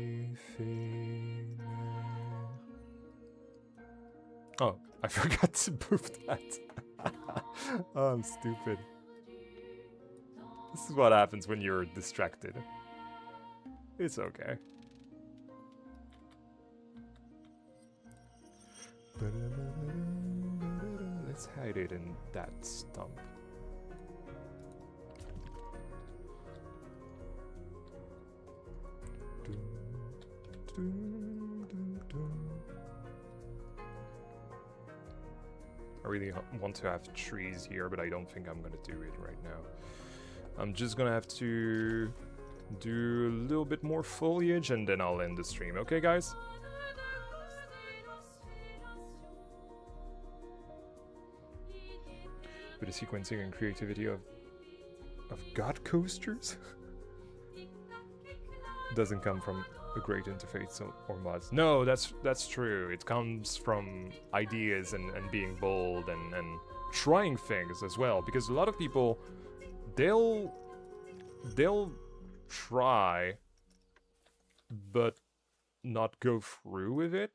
Oh, I forgot to move that. Oh, I'm stupid. This is what happens when you're distracted. It's okay. Let's hide it in that stump. I really want to have trees here, but I don't think I'm gonna do it right now. I'm just gonna have to do a little bit more foliage and then I'll end the stream. Okay, guys? With the sequencing and creativity of God coasters? Doesn't come from a great interface or mods. No, that's true. It comes from ideas and being bold and trying things as well. Because a lot of people, they'll try, but not go through with it.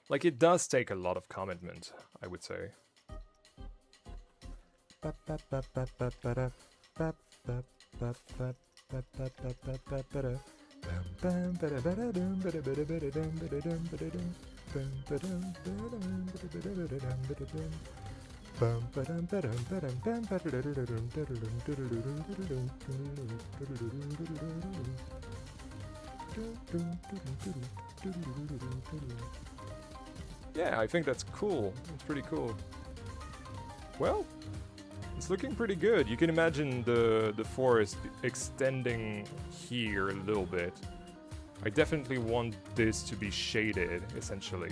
Like, it does take a lot of commitment, I would say. Yeah, I think that's cool. It's pretty cool. Well, it's looking pretty good. You can imagine the forest extending here a little bit. I definitely want this to be shaded, essentially.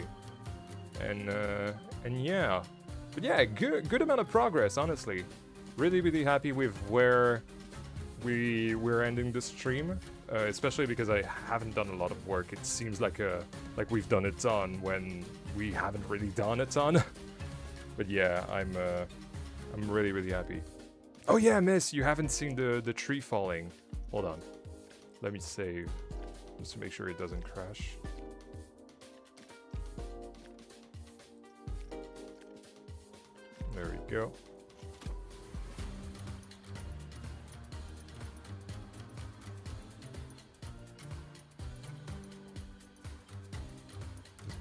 And yeah. But yeah, good amount of progress, honestly. Really happy with where we're ending the stream. Especially because I haven't done a lot of work. It seems like we've done a ton when we haven't really done a ton. But yeah, I'm really happy. Oh yeah, miss, you haven't seen the tree falling. Hold on. Let me save just to make sure it doesn't crash. There we go.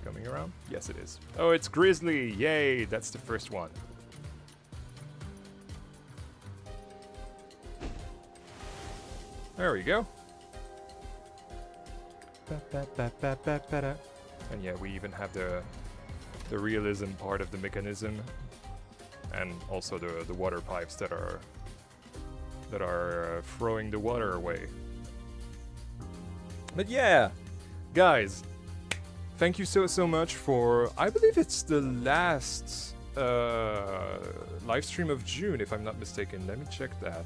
Coming around? Yes, it is. Oh, it's Grizzly! Yay! That's the first one. There we go. And yeah, we even have the realism part of the mechanism, and also the water pipes that are throwing the water away. But yeah, guys. Thank you so much for, I believe it's the last live stream of June, if I'm not mistaken. Let me check that.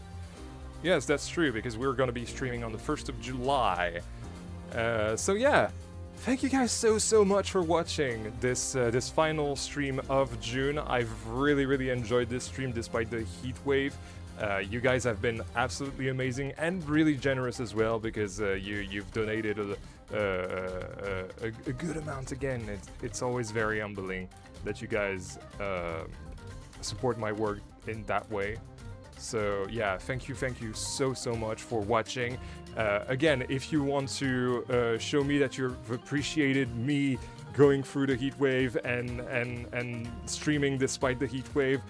Yes, that's true, because we're going to be streaming on the 1st of July. So yeah, thank you guys so much for watching this this final stream of June. I've really enjoyed this stream despite the heat wave. You guys have been absolutely amazing and really generous as well, because you've donated a good amount again. It's always very humbling that you guys support my work in that way. So yeah, thank you so much for watching. Again, if you want to show me that you've appreciated me going through the heat wave and streaming despite the heat wave,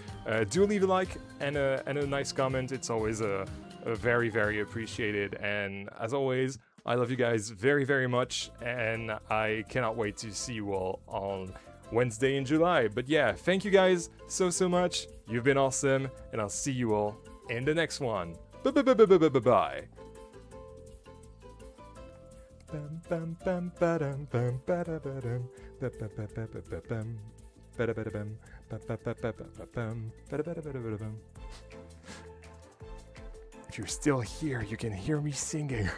do leave a like and a nice comment. It's always a very appreciated. And as always, I love you guys very much, and I cannot wait to see you all on Wednesday in July. But yeah, thank you guys so much. You've been awesome, and I'll see you all in the next one. Bye. If you're still here, you can hear me singing.